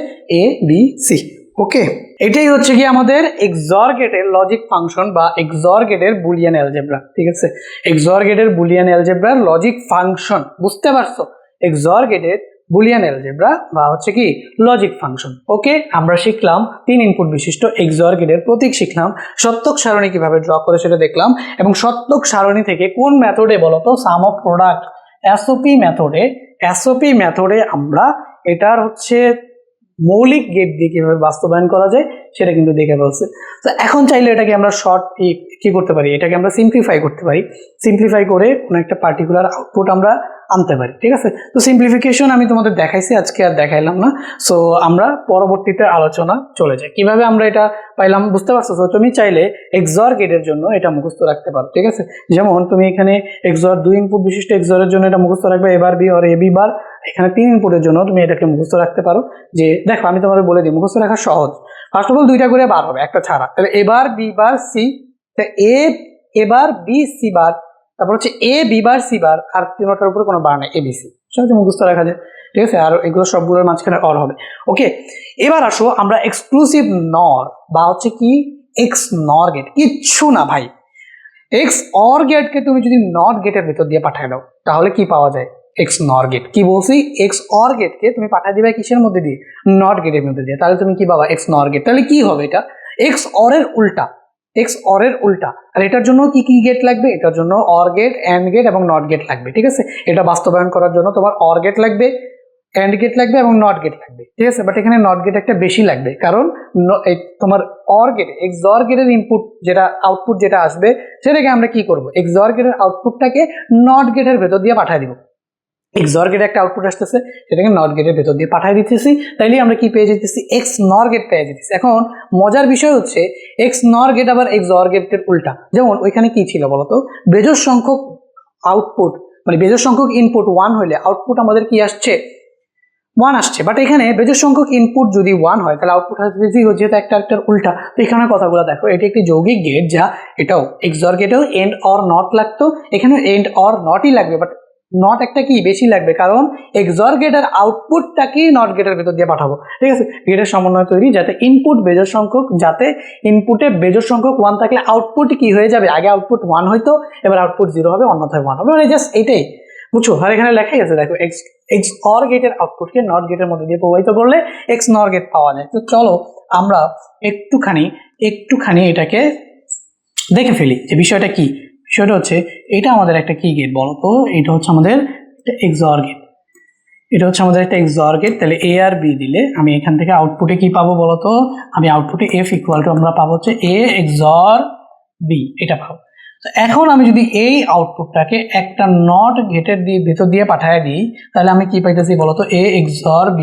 এ বি সি। ওকে, এটাই হচ্ছে কি আমাদের এক্সঅর গেটের লজিক ফাংশন বা এক্সঅর গেটের বুলিয়ান অ্যালজেব্রা, ঠিক আছে? এক্সঅর গেটের বুলিয়ান অ্যালজেব্রার লজিক ফাংশন, বুঝতে পারছো? এক্সঅর গেটের বুলিয়ান অ্যালজেব্রা বা হচ্ছে কি লজিক ফাংশন। ওকে, আমরা শিখলাম 3 ইনপুট বিশিষ্ট এক্সঅর গেটের প্রতীক শিখলাম, সত্যক সারণী কিভাবে ড্র করে সেটা দেখলাম, এবং সত্যক সারণী থেকে কোন মেথডে বলতো, সাম অফ প্রোডাক্ট এসওপি মেথডে আমরা এটার হচ্ছে মৌলিক গেট দিয়ে কিভাবে বাস্তবায়ন করা যায় সেটা কিন্তু দেখে ফেলছে। তো এখন চাইলে এটাকে আমরা শর্ট কি করতে পারি, এটাকে আমরা সিম্পলিফাই করতে পারি, সিম্পলিফাই করে কোনো একটা পার্টিকুলার আউটপুট আমরা আনতে পারি, ঠিক আছে? তো সিম্পলিফিকেশন আমি তোমাদের দেখাইছি, আজকে আর দেখাইলাম না। সো আমরা পরবর্তীতে আলোচনা চলে যাই কিভাবে আমরা এটা পাইলাম, বুঝতে পারছো? তো তুমি চাইলে এক্সঅর গেটের জন্য এটা মুখস্থ রাখতে পারো, ঠিক আছে? যেমন তুমি এখানে এক্সঅর 2 ইনপুট বিশিষ্ট এক্সঅরের জন্য এটা মুখস্থ রাখবে, এবার বি আর এ বি বার। এখানে 3 ইনপুটের জন্য তুমি এটাকে মুখস্থ রাখতে পারো। যে দেখো আমি তোমাদের বলে দিই, মুখস্থ রাখা সহজ। ফার্স্ট অফ অল 2টা করে বার হবে, একটা ছাড়া, তাহলে এবার বি বার সি, এবার বি সি বার, তারপর হচ্ছে এ বি বার সি বার, আর তিনটার উপরে কোনো বার নেই, এ বি সি, সহজে মুখস্থ রাখা যায়, ঠিক আছে? আর এগুলো সবগুলোর মাঝখানে অর হবে। ওকে, এবার আসো আমরা এক্সক্লুসিভ নর বা হচ্ছে কি এক্স নর গেট, কিচ্ছু না ভাই, এক্স অর গেটকে তুমি যদি নট গেটের ভেতর দিয়ে পাঠিয়ে দাও তাহলে কি পাওয়া যায়, এক্স নর গেট। কি বলছি, এক্স অর গেটকে তুমি পাঠিয়ে দিবে কিসের মধ্যে দিয়ে, নট গেটের মধ্যে দিয়ে, তাহলে তুমি কি পাবা, এক্স নর গেট। তাহলে কি হবে, এটা এক্স অরের উল্টা, এক্স অরের উল্টা। আর এটার জন্য কি কি গেট লাগবে, এটার জন্য অর গেট, অ্যান্ড গেট এবং নট গেট লাগবে, ঠিক আছে? এটা বাস্তবায়ন করার জন্য তোমার অর গেট লাগবে, অ্যান্ড গেট লাগবে এবং নট গেট লাগবে, ঠিক আছে? বাট এখানে নট গেট একটা বেশি লাগবে, কারণ তোমার অর গেট, এক্সঅর গেটের ইনপুট যেটা আউটপুট যেটা আসবে সেটাকে আমরা কি করব, এক্সঅর গেটের আউটপুটটাকে নট গেটের ভেতর দিয়ে পাঠিয়ে দিব। XOR গেটে একটা আউটপুট আসতেছে, সেটাকে নট গেটের ভেতর দিয়ে পাঠিয়ে দিতেছি, তাইলে আমরা কি পেয়ে যেতেছি, XNOR গেট পেয়ে যেতেছি। এখন মজার বিষয় হচ্ছে XNOR গেট আবার XOR গেটের উল্টা। যেমন ওইখানে কি ছিল বলতো, বেজোড় সংখ্যক আউটপুট মানে বেজোড় সংখ্যক ইনপুট 1 হলে আউটপুট আমাদের কি আসছে, 1 আসছে। বাট এখানে বেজোড় সংখ্যক ইনপুট যদি 1 হয় তাহলে আউটপুট আসবে 0, যেহেতু একটার উল্টা। তো এখানে কথাগুলো দেখো, এটি একটি যৌগিক গেট, যা এটাও XOR গেটেও এন্ড অর নট লাগতো, এখানেও এন্ড অর নটই লাগবে, বাট নট একটা কি বেশি লাগবে, কারণ XOR গেটের আউটপুটটাকে নট গেটের ভেতর দিয়ে পাঠাবো, ঠিক আছে। গেটের সমন্বয় তৈরি, যাতে ইনপুট বেজোড় সংখ্যক, যাতে ইনপুটে বেজোড় সংখ্যক 1 থাকলে আউটপুট কি হয়ে যাবে, আগে আউটপুট 1 হইতো, এবার আউটপুট 0 হবে, অন্যথায় 1 হবে, মানে জাস্ট এইটাই বুঝছো। আর এখানে লেখাই আছে দেখো, XOR গেটের আউটপুটকে নট গেটের মধ্যে দিয়ে প্রবাহিত করলে XNOR গেট পাওয়া যায়। তো চলো আমরা একটুখানি এটাকে দেখে ফেলি যে বিষয়টা কি। বিষয়টা হচ্ছে এটা আমাদের একটা কি গেট বলো তো, এটা হচ্ছে আমাদের একটা XOR গেট, এটা হচ্ছে আমাদের একটা XOR গেট। তাহলে A আর B দিলে আমি এখান থেকে আউটপুটে কি পাবো বলো তো, আমি আউটপুটে F ইকুয়াল টু আমরা পাবো হচ্ছে A XOR B, এটা পাবো। তো এখন আমি যদি এই আউটপুটটাকে একটা নট গেটের ভেতর দিয়ে পাঠায় দিই, তাহলে আমি কি পাইতেছি বলতো, A XOR B।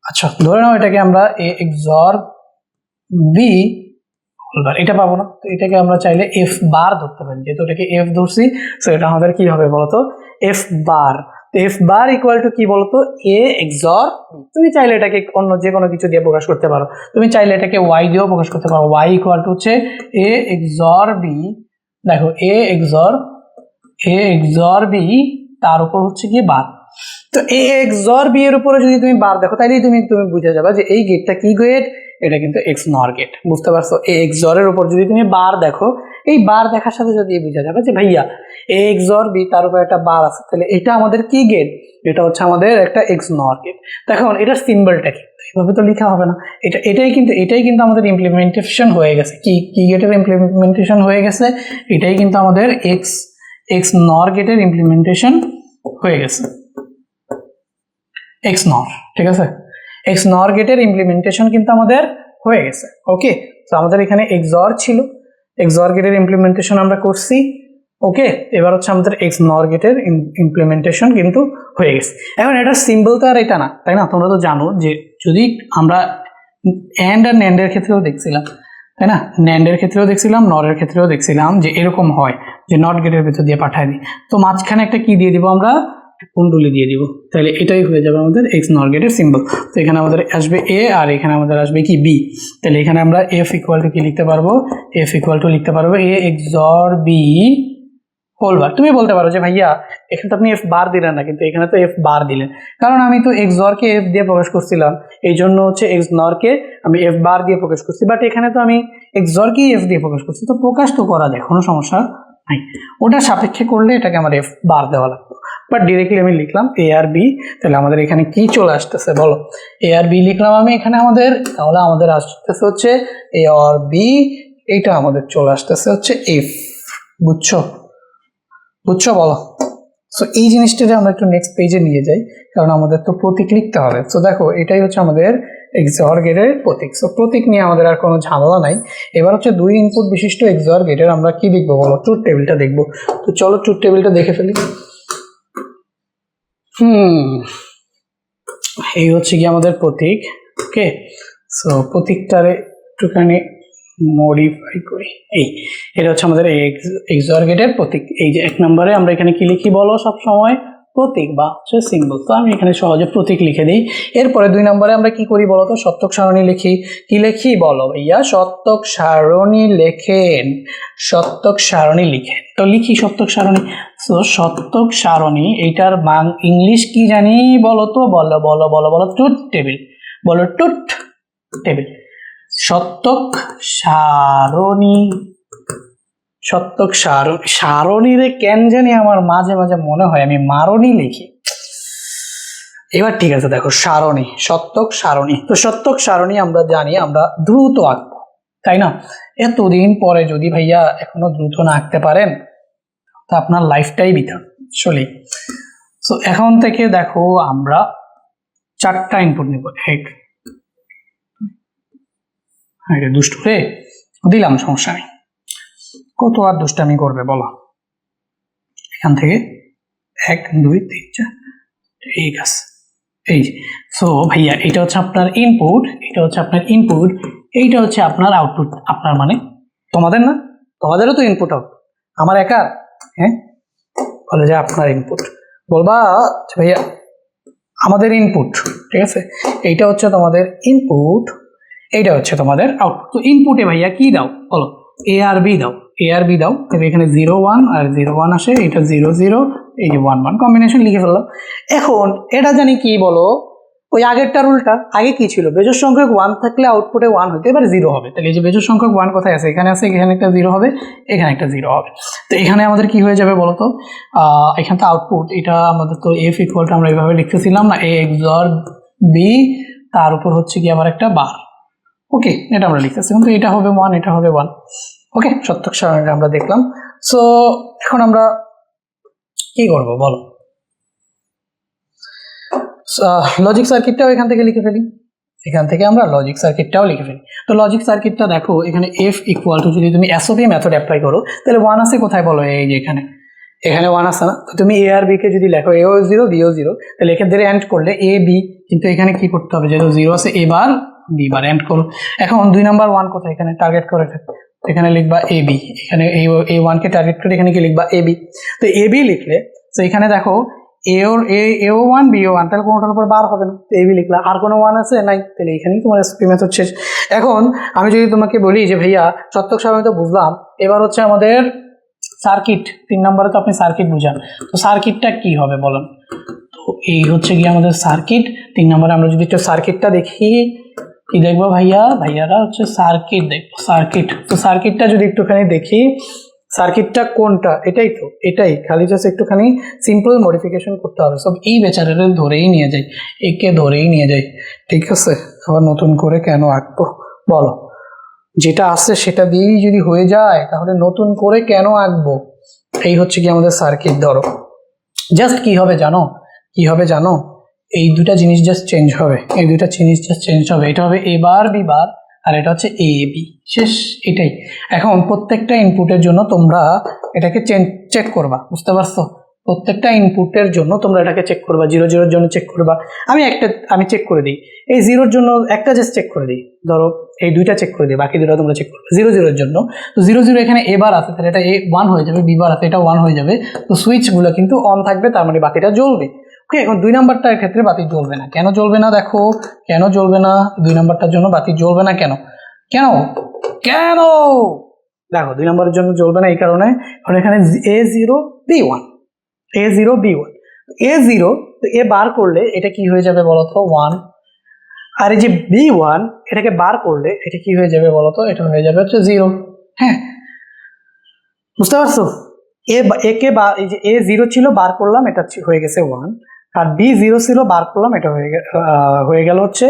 আচ্ছা ধরে নাও এটাকে আমরা A XOR B এটা পাবো না, তো এটাকে আমরা চাইলে F বার ধরতে পারি, যেহেতু এটাকে F ধরছি, তো এটা আমাদের কি হবে বলতো, F বার। তো F বার ইকুয়াল টু কি বলতো, A XOR B। তুমি চাইলে এটাকে অন্য যে কোনো কিছু দিয়ে প্রকাশ করতে পারো, তুমি চাইলে এটাকে Y দিয়েও প্রকাশ করতে পারো, Y ইকুয়াল টু হচ্ছে A XOR B। দেখো A XOR B, তার উপর হচ্ছে কি বার। তো A XOR B এর উপরে যদি তুমি বার দেখো, তাইলেই তুমি বুঝে যাবে যে এই গেটটা কি গেট, এটা কিন্তু XNOR গেট, বুঝতে পারছো। A XOR এর উপর যদি তুমি বার দেখো, এই বার দেখার সাথে যদি বুঝা যাবে যে ভাইয়া A XOR B তার উপর একটা বার আছে, তাহলে এটা আমাদের কি গেট, এটা হচ্ছে আমাদের একটা XNOR গেট। দেখুন এটার সিম্বলটা কি, এইভাবে তো লেখা হবে না, এটাই কিন্তু আমাদের ইমপ্লিমেন্টেশন হয়ে গেছে। কি গেটের ইমপ্লিমেন্টেশন হয়ে গেছে, এটাই কিন্তু আমাদের XNOR গেটের ইমপ্লিমেন্টেশন হয়ে গেছে, XNOR, ঠিক আছে। XNOR গেটের ইমপ্লিমেন্টেশন কিন্তু আমাদের হয়ে গেছে। ওকে, তো আমাদের এখানে XOR ছিল, XOR গেটের ইমপ্লিমেন্টেশন আমরা করছি। ওকে, এবার হচ্ছে আমাদের XNOR গেটের ইমপ্লিমেন্টেশন কিন্তু হয়ে গেছে। এখন এটার সিম্বল তো আর এটা না, তাই না? তোমরা তো জানো যে যদি আমরা অ্যান্ড আর ন্যান্ডের ক্ষেত্রেও দেখছিলাম, তাই না, ন্যান্ডের ক্ষেত্রেও দেখছিলাম, নরের ক্ষেত্রেও দেখছিলাম যে এরকম হয় যে নট গেটের ভেতর দিয়ে পাঠায় দিই, তো মাঝখানে একটা কি দিয়ে দিব আমরা, কুণ্ডলী দিয়ে দিব, তাহলে এটাই হয়ে যাবে আমাদের XNOR গেটের সিম্বল। তো এখানে আমাদের আসবে A আর এখানে আমাদের আসবে কি B, তাহলে এখানে আমরা F ইকুয়াল টু কি লিখতে পারবো, F ইকুয়াল টু লিখতে পারবো A XOR B whole bar. তুমি বলতে পারো যে ভাইয়া এখানে তো আপনি F বার দিলেন না, কিন্তু এখানে তো F বার দিলেন, কারণ আমি তো XOR কে F দিয়ে প্রকাশ করছিলাম, এই জন্য হচ্ছে XNOR কে আমি F বার দিয়ে প্রকাশ করছি, বাট এখানে তো আমি XOR কে F দিয়ে প্রকাশ করছি, তো প্রকাশ তো করা যায়, কোনো সমস্যা নাই। ওটা সাপেক্ষে করলে এটাকে আমার F বার দেওয়া লাগতো, বাট ডিরেক্টলি আমি লিখলাম A আর B। তাহলে আমাদের এখানে কি চলে আসতেছে বলো, A আর B লিখলাম আমি এখানে আমাদের, তাহলে আমাদের আসতেছে হচ্ছে A আর B, এইটা আমাদের চলে আসতেছে হচ্ছে F। বুঝছো বলো। সো এই জিনিসটাকে আমরা একটু নেক্সট পেজে নিয়ে যাই, কারণ আমাদের তো প্রতীক লিখতে হবে। সো দেখো এটাই হচ্ছে আমাদের XOR গেটের প্রতীক। সো প্রতীক নিয়ে আমাদের আর কোনো ঝামেলা নাই। এবার হচ্ছে 2 ইনপুট বিশিষ্ট XOR গেটের আমরা কি দেখবো বলো, ট্রুথ টেবিলটা দেখবো। তো চলো ট্রুথ টেবিলটা দেখে ফেলি। এই হচ্ছে কি আমাদের প্রতীক। ওকে, সো প্রতীকটারে একটুখানি মডিফাই করি। এটা হচ্ছে আমাদের XOR গেটের প্রতীক। এই যে 1 নম্বরে আমরা এখানে কি লিখি বলো, সব সময় প্রতীক বা হচ্ছে সিম্বল। তো আমি এখানে সহজে প্রতীক লিখে দিই। এরপরে 2 নম্বরে আমরা কি করি বলো তো, সত্যক সারণী লিখি। কি লিখি বলো ভাইয়া, সত্যক সারণী লেখেন, সত্যক সারণী লিখেন। তো লিখি সত্যক সারণী। সো সত্যক সারণী, এইটার ইংলিশ কি জানি বলো তো, বলো ট্রুথ টেবিল, বলো ট্রুথ টেবিল। সত্যক সারণী, সত্যক সারণী রে কেন জানি আমার মাঝে মাঝে মনে হয় আমি মারণী লিখি। এবার ঠিক আছে, দেখো সারণী, সত্যক সারণী। তো সত্যক সারণী আমরা জানি আমরা দ্রুত আঁকবো, তাই না? এতদিন পরে যদি ভাইয়া এখনো দ্রুত না আঁকতে পারেন, তো আপনার লাইফটাই বৃথা আসলে। সো এখন থেকে দেখো আমরা 4টা ইনপুট নিব। দুষ্টু রে দিলাম, সমস্যা নেই, কত আর দুষ্টামি করবে বলো। এখান থেকে 1 2 3 4 ঠিক আছে। এই সো ভাইয়া এটা হচ্ছে আপনার ইনপুট, এটা হচ্ছে আপনার ইনপুট, এইটা হচ্ছে আপনার আউটপুট। আপনার মানে তোমাদের না, তোমাদেরও তো ইনপুট আউটপুট, আমার একা? হ্যাঁ, বলে যে আপনার ইনপুট, বলবা ভাইয়া আমাদের ইনপুট, ঠিক আছে। এইটা হচ্ছে তোমাদের ইনপুট, এইটা হচ্ছে তোমাদের আউটপুট। তো ইনপুটে ভাইয়া কি দাও বলো, এ আর বি দাও, এ আর বি দাও। তবে এখানে 0 1 আর 0 1 আসে, এটা 0 0, এই যে 1 1 কম্বিনেশন লিখে ফেললাম। এখন এটা জানি কি বলো, ওই আগেরটার উল্টা। আগে কি ছিল, বেজোড় সংখ্যক 1 থাকলে আউটপুটে 1 হতে, এবার 0 হবে। তাহলে এই যে বেজোড় সংখ্যক 1 কোথায় আছে, এখানে আছে, এখানে একটা 0 হবে, এখানে একটা 0 হবে। তো এখানে আমাদের কি হয়ে যাবে বলো তো, এখানে তো আউটপুট, এটা আমাদের তো এফ ইকুয়ালটা আমরা এইভাবে লিখতেছিলাম না, এ XOR বি, তার উপর হচ্ছে কি আবার একটা বার। ওকে, এটা আমরা লিখতেছি, কিন্তু এটা হবে 1, এটা হবে 1। ওকে, সত্যক সারণীটা আমরা দেখলাম। সো এখন আমরা কি করব বলো, লজিক সার্কিটটাও এখান থেকে লিখে ফেলি, এখান থেকে আমরা লজিক সার্কিটটাও লিখে ফেলি। তো লজিক সার্কিটটা দেখো, এখানে এফ ইকুয়াল টু, যদি তুমি এসওপি মেথড অ্যাপ্লাই করো তাহলে 1 আছে কোথায় বলো, এই যে এখানে, এখানে 1 আছে না। তো তুমি এ আর বি কে যদি লেখো, এও 0 বিও 0, তাহলে এখান থেকে এন্ড করলে এ বি, কিন্তু এখানে কি করতে হবে, যেহেতু 0 আছে A bar B bar and করো। এখন 2 নাম্বার 1 কোথায়, এখানে টার্গেট করে এখানে লিখবা এ বি, এখানে এই 1 কে টার্গেট করে এখানে কি লিখবা এ বি। তো এ বি লিখলে, তো এখানে দেখো এও 1 বিও 1, তাহলে কোনোটার উপর বার হবে না, তো এবি লিখলা। আর কোনো 1 আছে নাই, তাহলে এখানেই তোমার এসপি মেথড শেষ। এখন আমি যদি তোমাকে বলি যে ভাইয়া সত্যক সারণী তো বুঝলাম, এবার হচ্ছে আমাদের সার্কিট, 3 নম্বরে তো আপনি সার্কিট বুঝান, তো সার্কিটটা কি হবে বলেন। তো এই হচ্ছে গিয়ে আমাদের সার্কিট। 3 নম্বরে আমরা যদি একটু সার্কিটটা দেখি, কি দেখবো ভাইয়ারা হচ্ছে সার্কিট দেখবো, সার্কিট। তো সার্কিটটা যদি একটুখানি দেখি, সার্কিটটা কোনটা, এটাই তো, এটাই, খালি জাস্ট একটুখানি সিম্পল মডিফিকেশন করতে হবে। সব এই বেচারারে ধরেই নিয়ে যাই, একে ধরেই নিয়ে যাই, ঠিক আছে। আবার নতুন করে কেন আঁকবো বলো, যেটা আছে সেটা দিয়েই যদি হয়ে যায় তাহলে নতুন করে কেন আঁকবো। এই হচ্ছে কি আমাদের সার্কিট। ধরো জাস্ট কি হবে জানো, কি হবে জানো, এই দুটা জিনিস জাস্ট চেঞ্জ হবে, এই দুটা জিনিস জাস্ট চেঞ্জ হবে। এটা হবে এ বার বি বার, আর এটা হচ্ছে এ বি, শেষ, এটাই। এখন প্রত্যেকটা ইনপুটের জন্য তোমরা এটাকে চেক করবা, বুঝতে পারছো। প্রত্যেকটা ইনপুটের জন্য তোমরা এটাকে চেক করবা, 0 0 জন্য চেক করবা। আমি চেক করে দিই, এই 0 জন্য একটা জাস্ট চেক করে দিই, ধরো এই দুইটা চেক করে দিই, বাকি দুটো তোমরা চেক করবে 0 0 জন্য। তো 0 0 এখানে এবার আছে, তাহলে এটা A1 হয়ে যাবে, বিবার আছে এটা 1 হয়ে যাবে। তো সুইচগুলো কিন্তু অন থাকবে, তার মানে বাতিটা জ্বলবে। ওকে, এখন 2 নাম্বারটার ক্ষেত্রে বাতি জ্বলবে না। কেন জ্বলবে না দেখো, কেন জ্বলবে না, 2 নাম্বারটার জন্য বাতি জ্বলবে না কেন, কেন কেন দেখো 2 নাম্বারের জন্য জ্বলবে না এই কারণে, কারণ এখানে A0 B1, A0 B1, A0, তো এ বার করলে এটা কি হয়ে যাবে বলতো 1, আর এই যে B1 এটাকে বার করলে এটা কি হয়ে যাবে বলতো, এটা হয়ে যাবে হচ্ছে 0। হ্যাঁ, বুঝতে পারছো। একে বা এই যে A0 ছিল বার করলাম, এটা হয়ে গেছে 1, আর B0 ছিল বার করলাম, এটা হয়ে গেল হচ্ছে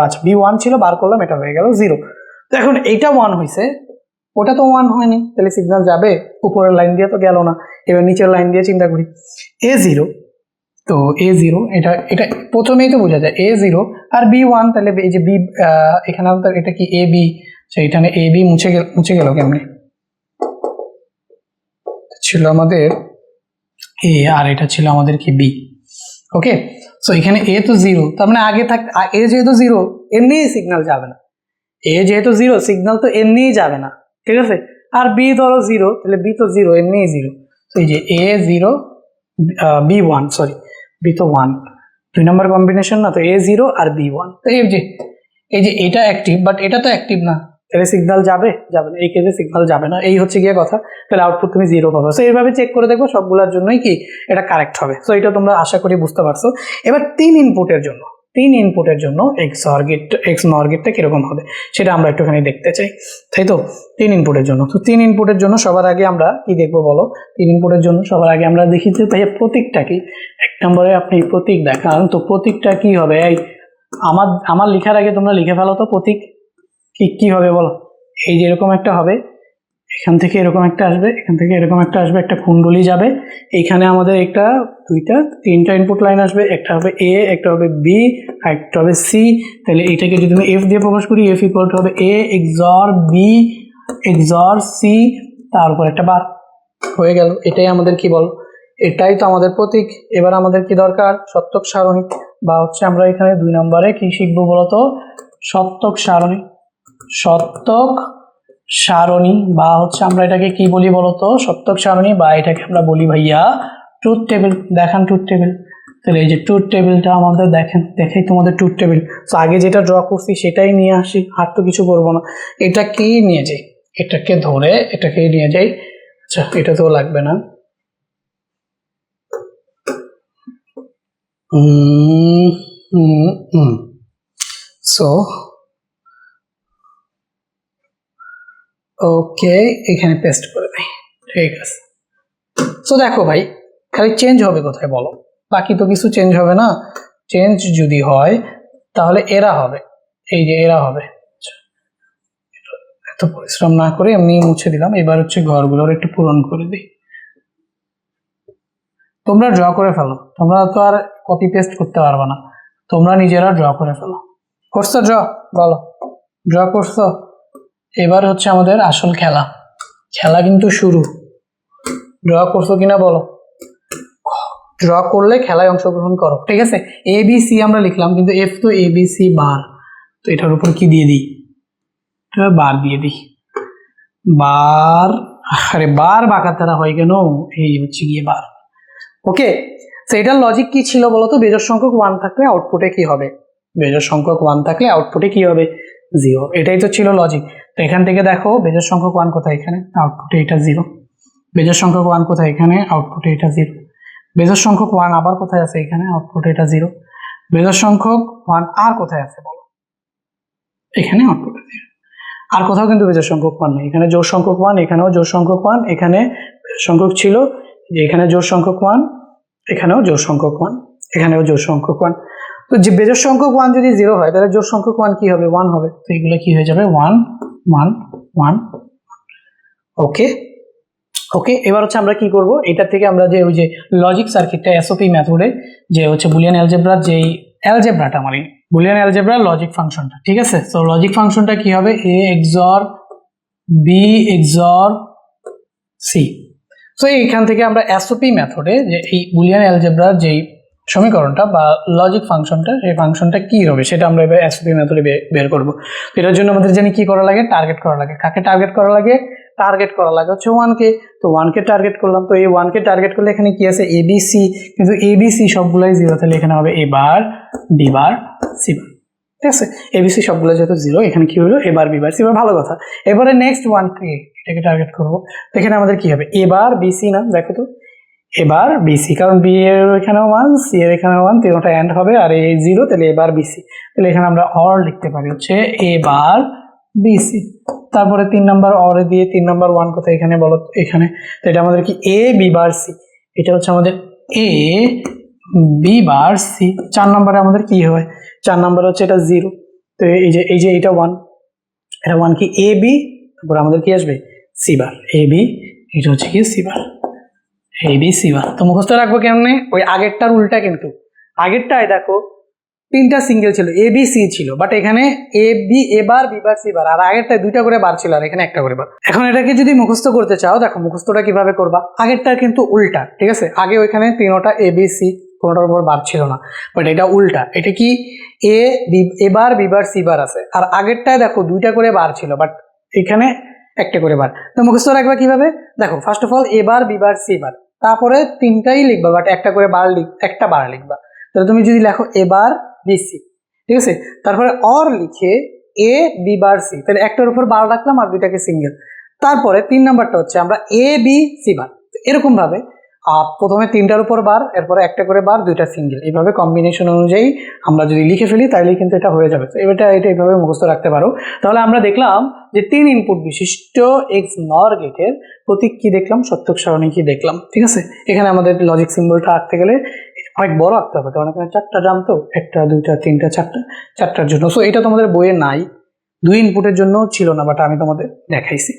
আচ্ছা B1 ছিল বার করলাম, এটা হয়ে গেল 0। তো এখন এইটা 1 হয়েছে, ওটা তো 1 হয়নি, তাহলে সিগন্যাল যাবে, উপরের লাইন দিয়ে তো গেল না। এবার নিচের লাইন দিয়ে চিন্তা করি, A0, তো A0 এটা এটা প্রথমেই তো বোঝা যায় A0 আর B1, তাহলে এই যে বি, এখানে এটা কি AB, সেইখানে AB মুছে গেল কেমনে, ছিল আমাদের A আর এটা ছিল আমাদের কি B। ওকে, সো এখানে A তো 0, তার মানে আগে A যেহেতু 0 এমনিই সিগন্যাল যাবে না, A যেহেতু 0 সিগন্যাল তো এমনিই যাবে না, ঠিক আছে। আর B ধরো 0, তাহলে B তো 0 এমনিই 0। তো এই যে A0 B1, সরি B তো 1, 2 নম্বর কম্বিনেশন না, তো A0 আর B1। তো এই যে এটা অ্যাক্টিভ, বাট এটা তো অ্যাক্টিভ না, তাহলে সিগন্যাল যাবে না, এই কেসে সিগন্যাল যাবে না, এই হচ্ছে গিয়ে কথা। তাহলে আউটপুট তুমি 0 পাবে। সো এইভাবে চেক করে দেখো, সবগুলোর জন্যই কি এটা কারেক্ট হবে। সো এটা তোমরা আশা করি বুঝতে পারছো। এবার 3 ইনপুটের জন্য XNOR গেটটা কিরকম হবে সেটা আমরা একটুখানি দেখতে চাই, তাই তো। 3 ইনপুটের জন্য, তো 3 ইনপুটের জন্য সবার আগে আমরা কি দেখবো বলো, 3 ইনপুটের জন্য সবার আগে আমরা দেখি যে ভাইয়া প্রতীকটা কি। 1 নম্বরে আপনি প্রতীক দেখান, তো প্রতীকটা কি হবে, এই আমার লেখার আগে তোমরা লিখে ফেলো তো, প্রতীক কি হবে বলো। এই যে এরকম একটা হবে, এখান থেকে এরকম একটা আসবে, এখান থেকে এরকম একটা আসবে, একটা কুণ্ডলী যাবে, এইখানে আমাদের একটা 2টা 3টা ইনপুট লাইন আসবে, একটা হবে A, একটা হবে B, আর একটা হবে C। তাহলে এইটাকে যদি আমি F দিয়ে প্রকাশ করি, F ইকুয়াল টু হবে A XOR B XOR C, তার উপর একটা বার হয়ে গেল। এটাই আমাদের কি বল, এটাই তো আমাদের প্রতীক। এবার আমাদের কি দরকার? সত্যক সারণী, বা হচ্ছে আমরা এখানে 2 নম্বরে কি শিখবো বলতো? সত্যক সারণী। সত্যক সারণী, বা হচ্ছে আমরা এটাকে কি বলি বলতো? সত্যক সারণী, বা এটাকে আমরা বলি ভাইয়া ট্রুথ টেবিল। দেখান ট্রুথ টেবিল। তাহলে এই যে ট্রুথ টেবিলটা আমাদের দেখেন, দেখাই তোমাদের ট্রুথ টেবিল। তো আগে যেটা ড্র করছি সেটাই নিয়ে আসি, আর তো কিছু করবো না। এটাকেই নিয়ে যাই, এটাকে ধরে এটাকেই নিয়ে যাই। আচ্ছা, এটা তো লাগবে না। সো ওকে, এখানে পেস্ট করে দেই। ঠিক আছে। সো দেখো ভাই, খালি চেঞ্জ হবে কোথায় বলো? বাকি তো কিছু চেঞ্জ হবে না। চেঞ্জ যদি হয় তাহলে এরা হবে, এই যে এরা হবে। এত পরিশ্রম না করে এমনি মুছে দিলাম। এবার হচ্ছে ঘরগুলোর একটু পূরণ করে দিই। তোমরা ড্র করে ফেলো, তোমরা তো আর কপি পেস্ট করতে পারবে না, তোমরা নিজেরা ড্র করে ফেলো। করছো ড্র? বলো, ড্র করছো? এবার হচ্ছে আমাদের আসল খেলা। খেলা কিন্তু শুরু। ড্র করছো কিনা বলো? ড্র করলে খেলায় অংশগ্রহণ করো, ঠিক আছে? এ বি সি আমরা লিখলাম, কিন্তু এফ তো এ বি সি বার, তো এটার উপর কি দিয়ে দিই? বার দিয়ে দিই। বার, আরে বার বাঁকা তারা হয় কেন? এই হচ্ছে গিয়ে বার। ওকে, তো এটার লজিক কি ছিল বলতো? বেজোড় সংখ্যক 1 থাকলে আউটপুটে কি হবে? বেজোড় সংখ্যক 1 থাকলে আউটপুটে কি হবে? 0। এটাই তো ছিল লজিক। তো এখান থেকে দেখো বেজোড় সংখ্যক 1 কোথায়? এখানে, আউটপুটে এটা 0। বেজোড় সংখ্যক 1 কোথায়? এখানে, আউটপুটে এটা 0। বেজোড় সংখ্যক 1 আবার কোথায় আছে? এখানে, আউটপুটে এটা 0। বেজোড় সংখ্যক 1 আর কোথায় আছে বলো? এখানে, আউটপুটে 0। আর কোথাও কিন্তু বেজোড় সংখ্যক 1 নেই। এখানে জোড় সংখ্যক 1, এখানেও জোড় সংখ্যক 1, এখানে সংখ্যক ছিল যে এখানে জোড় সংখ্যক 1, এখানেও জোড় সংখ্যক 1, এখানেও জোড় সংখ্যক 1। তো যে বেজোড় সংখ্যক 1 যদি 0 হয় তাহলে জোড় সংখ্যক 1 কি হবে? 1 হবে। তো এগুলো কি হয়ে যাবে? 1 1 1। ওকে ওকে, এবার হচ্ছে আমরা কি করব? এটা থেকে আমরা যে ওই যে লজিক সার্কিটটা এসওপি মেথডে যে হচ্ছে বুলিয়ান অ্যালজেব্রার যেই অ্যালজেব্রাটা মানে বুলিয়ান অ্যালজেব্রার লজিক ফাংশনটা, ঠিক আছে? তো লজিক ফাংশনটা কি হবে? এ এক্সঅর বি এক্সঅর সি। সো এইখান থেকে আমরা এসওপি মেথডে যে এই বুলিয়ান অ্যালজেব্রার যেই সমীকরণটা বা লজিক ফাংশনটা, সেই ফাংশনটা কি হবে সেটা আমরা এবার এসওপি মেথডে বের করব। এটার জন্য আমাদের জানি কি করা লাগে? টার্গেট করা লাগে। কাকে টার্গেট করা লাগে? টার্গেট করা লাগে হচ্ছে 1 কে। তো 1 কে টার্গেট করলাম। তো এই 1 কে টার্গেট করলে এখানে কি আছে? এ বি সি, কিন্তু এ বি সি সবগুলাই 0, তাহলে এখানে হবে A bar B bar C বার, ঠিক আছে? এবিসি সবগুলো যেহেতু 0, এখানে কি হলো? এবার বি বার সি বার, ভালো কথা। এবারে নেক্সট 1 কে, এটাকে টার্গেট করব। তো এখানে আমাদের কি হবে? এবার বিসি না, দেখো তো, এবার বিসি, কারণ বি এর এখানেও 1, সি এর এখানেও 1, তিনটা এন্ড হবে, আর এই 0, তাহলে এবার বিসি। তাহলে এখানে আমরা অর লিখতে পারি হচ্ছে এবার বিসি। তারপরে 3 নাম্বার অরে দিয়ে 3 নাম্বার 1 কোথায়? এখানে বলো, এখানে। তো এটা আমাদের কি? এ বি বার সি। এটা হচ্ছে আমাদের এ বি বার সি। 4 নম্বরে আমাদের কি হয়? 4 নম্বরে হচ্ছে এটা 0। তো এই যে এটা 1, এটা 1 কি? এ বি, তারপর আমাদের কি আসবে? C bar. এ বি, এটা হচ্ছে কি? C bar. A B C bar. তো মুখস্থ রাখবো কেমনে? ওই আগেরটার উল্টা কিন্তু। আগেরটায় দেখো 3টা সিঙ্গেল ছিল, এ বি সি ছিল, বাট এখানে এ বি এবার বি বার সি বার, আর আগেরটায় 2টা করে বার ছিল আর এখানে 1টা করে বার। এখন এটাকে যদি মুখস্থ করতে চাও, দেখো মুখস্থটা কিভাবে করবা? আগেরটার কিন্তু উল্টা, ঠিক আছে? আগে ওইখানে 3টা এ বি সি, কোনোটার উপর বার ছিল না, বাট এটা উল্টা। এটা কি? এ বি এবার বি বার সি বার আছে, আর আগেরটায় দেখো 2টা করে বার ছিল, বাট এখানে 1টা করে বার। তো মুখস্থ রাখবা কিভাবে? দেখো, ফার্স্ট অফ অল এবার বি বার সি বার, তারপরে 3টাই লিখবা, বাট 1টা করে বার একটা বার লিখবা। তাহলে তুমি যদি লেখো এবার বিসি, ঠিক আছে, তারপরে অর লিখে এ বি বার সি, তাহলে 1টার উপর বার রাখলাম আর 2টাকে সিঙ্গেল। তারপরে 3 নাম্বারটা হচ্ছে আমরা এ বি সি বার, এরকম ভাবে প্রথমে 3টার উপর বার, এরপরে 1টা করে বার, 2টা সিঙ্গেল, এইভাবে কম্বিনেশন অনুযায়ী আমরা যদি লিখে ফেলি তাহলে কিন্তু এটা হয়ে যাবে। তো এটা এইভাবে মুখস্থ রাখতে পারো। তাহলে আমরা দেখলাম যে 3 ইনপুট বিশিষ্ট এক্স নর গেটের প্রতীক কি দেখলাম? সত্যক সারণী কি দেখলাম, ঠিক আছে? এখানে আমাদের লজিক সিম্বলটা আঁকতে গেলে অনেক বড় আঁকতে হবে, কারণ এখানে 4টা জাম, তো 1টা 2টা 3টা 4টা, 4টার জন্য। সো এটা তোমাদের বইয়ে নাই, 2 ইনপুটের জন্য ছিল না, বাট আমি তোমাদের দেখাইছি।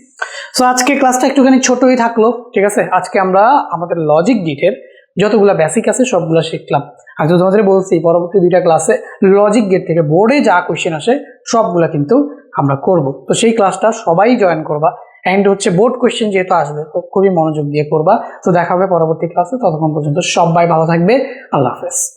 সো আজকে ক্লাসটা একটুখানি ছোটই থাকলো, ঠিক আছে? আজকে আমরা আমাদের লজিক গেটের যতগুলা বেসিক আছে সবগুলা শিখলাম। আর তো তোমাদের বলছি পরবর্তী 2টা ক্লাসে লজিক গেট থেকে বোর্ডে যা কোয়েশ্চেন আসে সবগুলা কিন্তু আমরা করব। তো সেই ক্লাসটা সবাই জয়েন করবা, অ্যান্ড হচ্ছে বোর্ড কোয়েশ্চেন যেহেতু আসবে তো খুবই মনোযোগ দিয়ে করবা। তো দেখা হবে পরবর্তী ক্লাসে, ততক্ষণ পর্যন্ত সবাই ভালো থাকবে। আল্লাহ হাফেজ।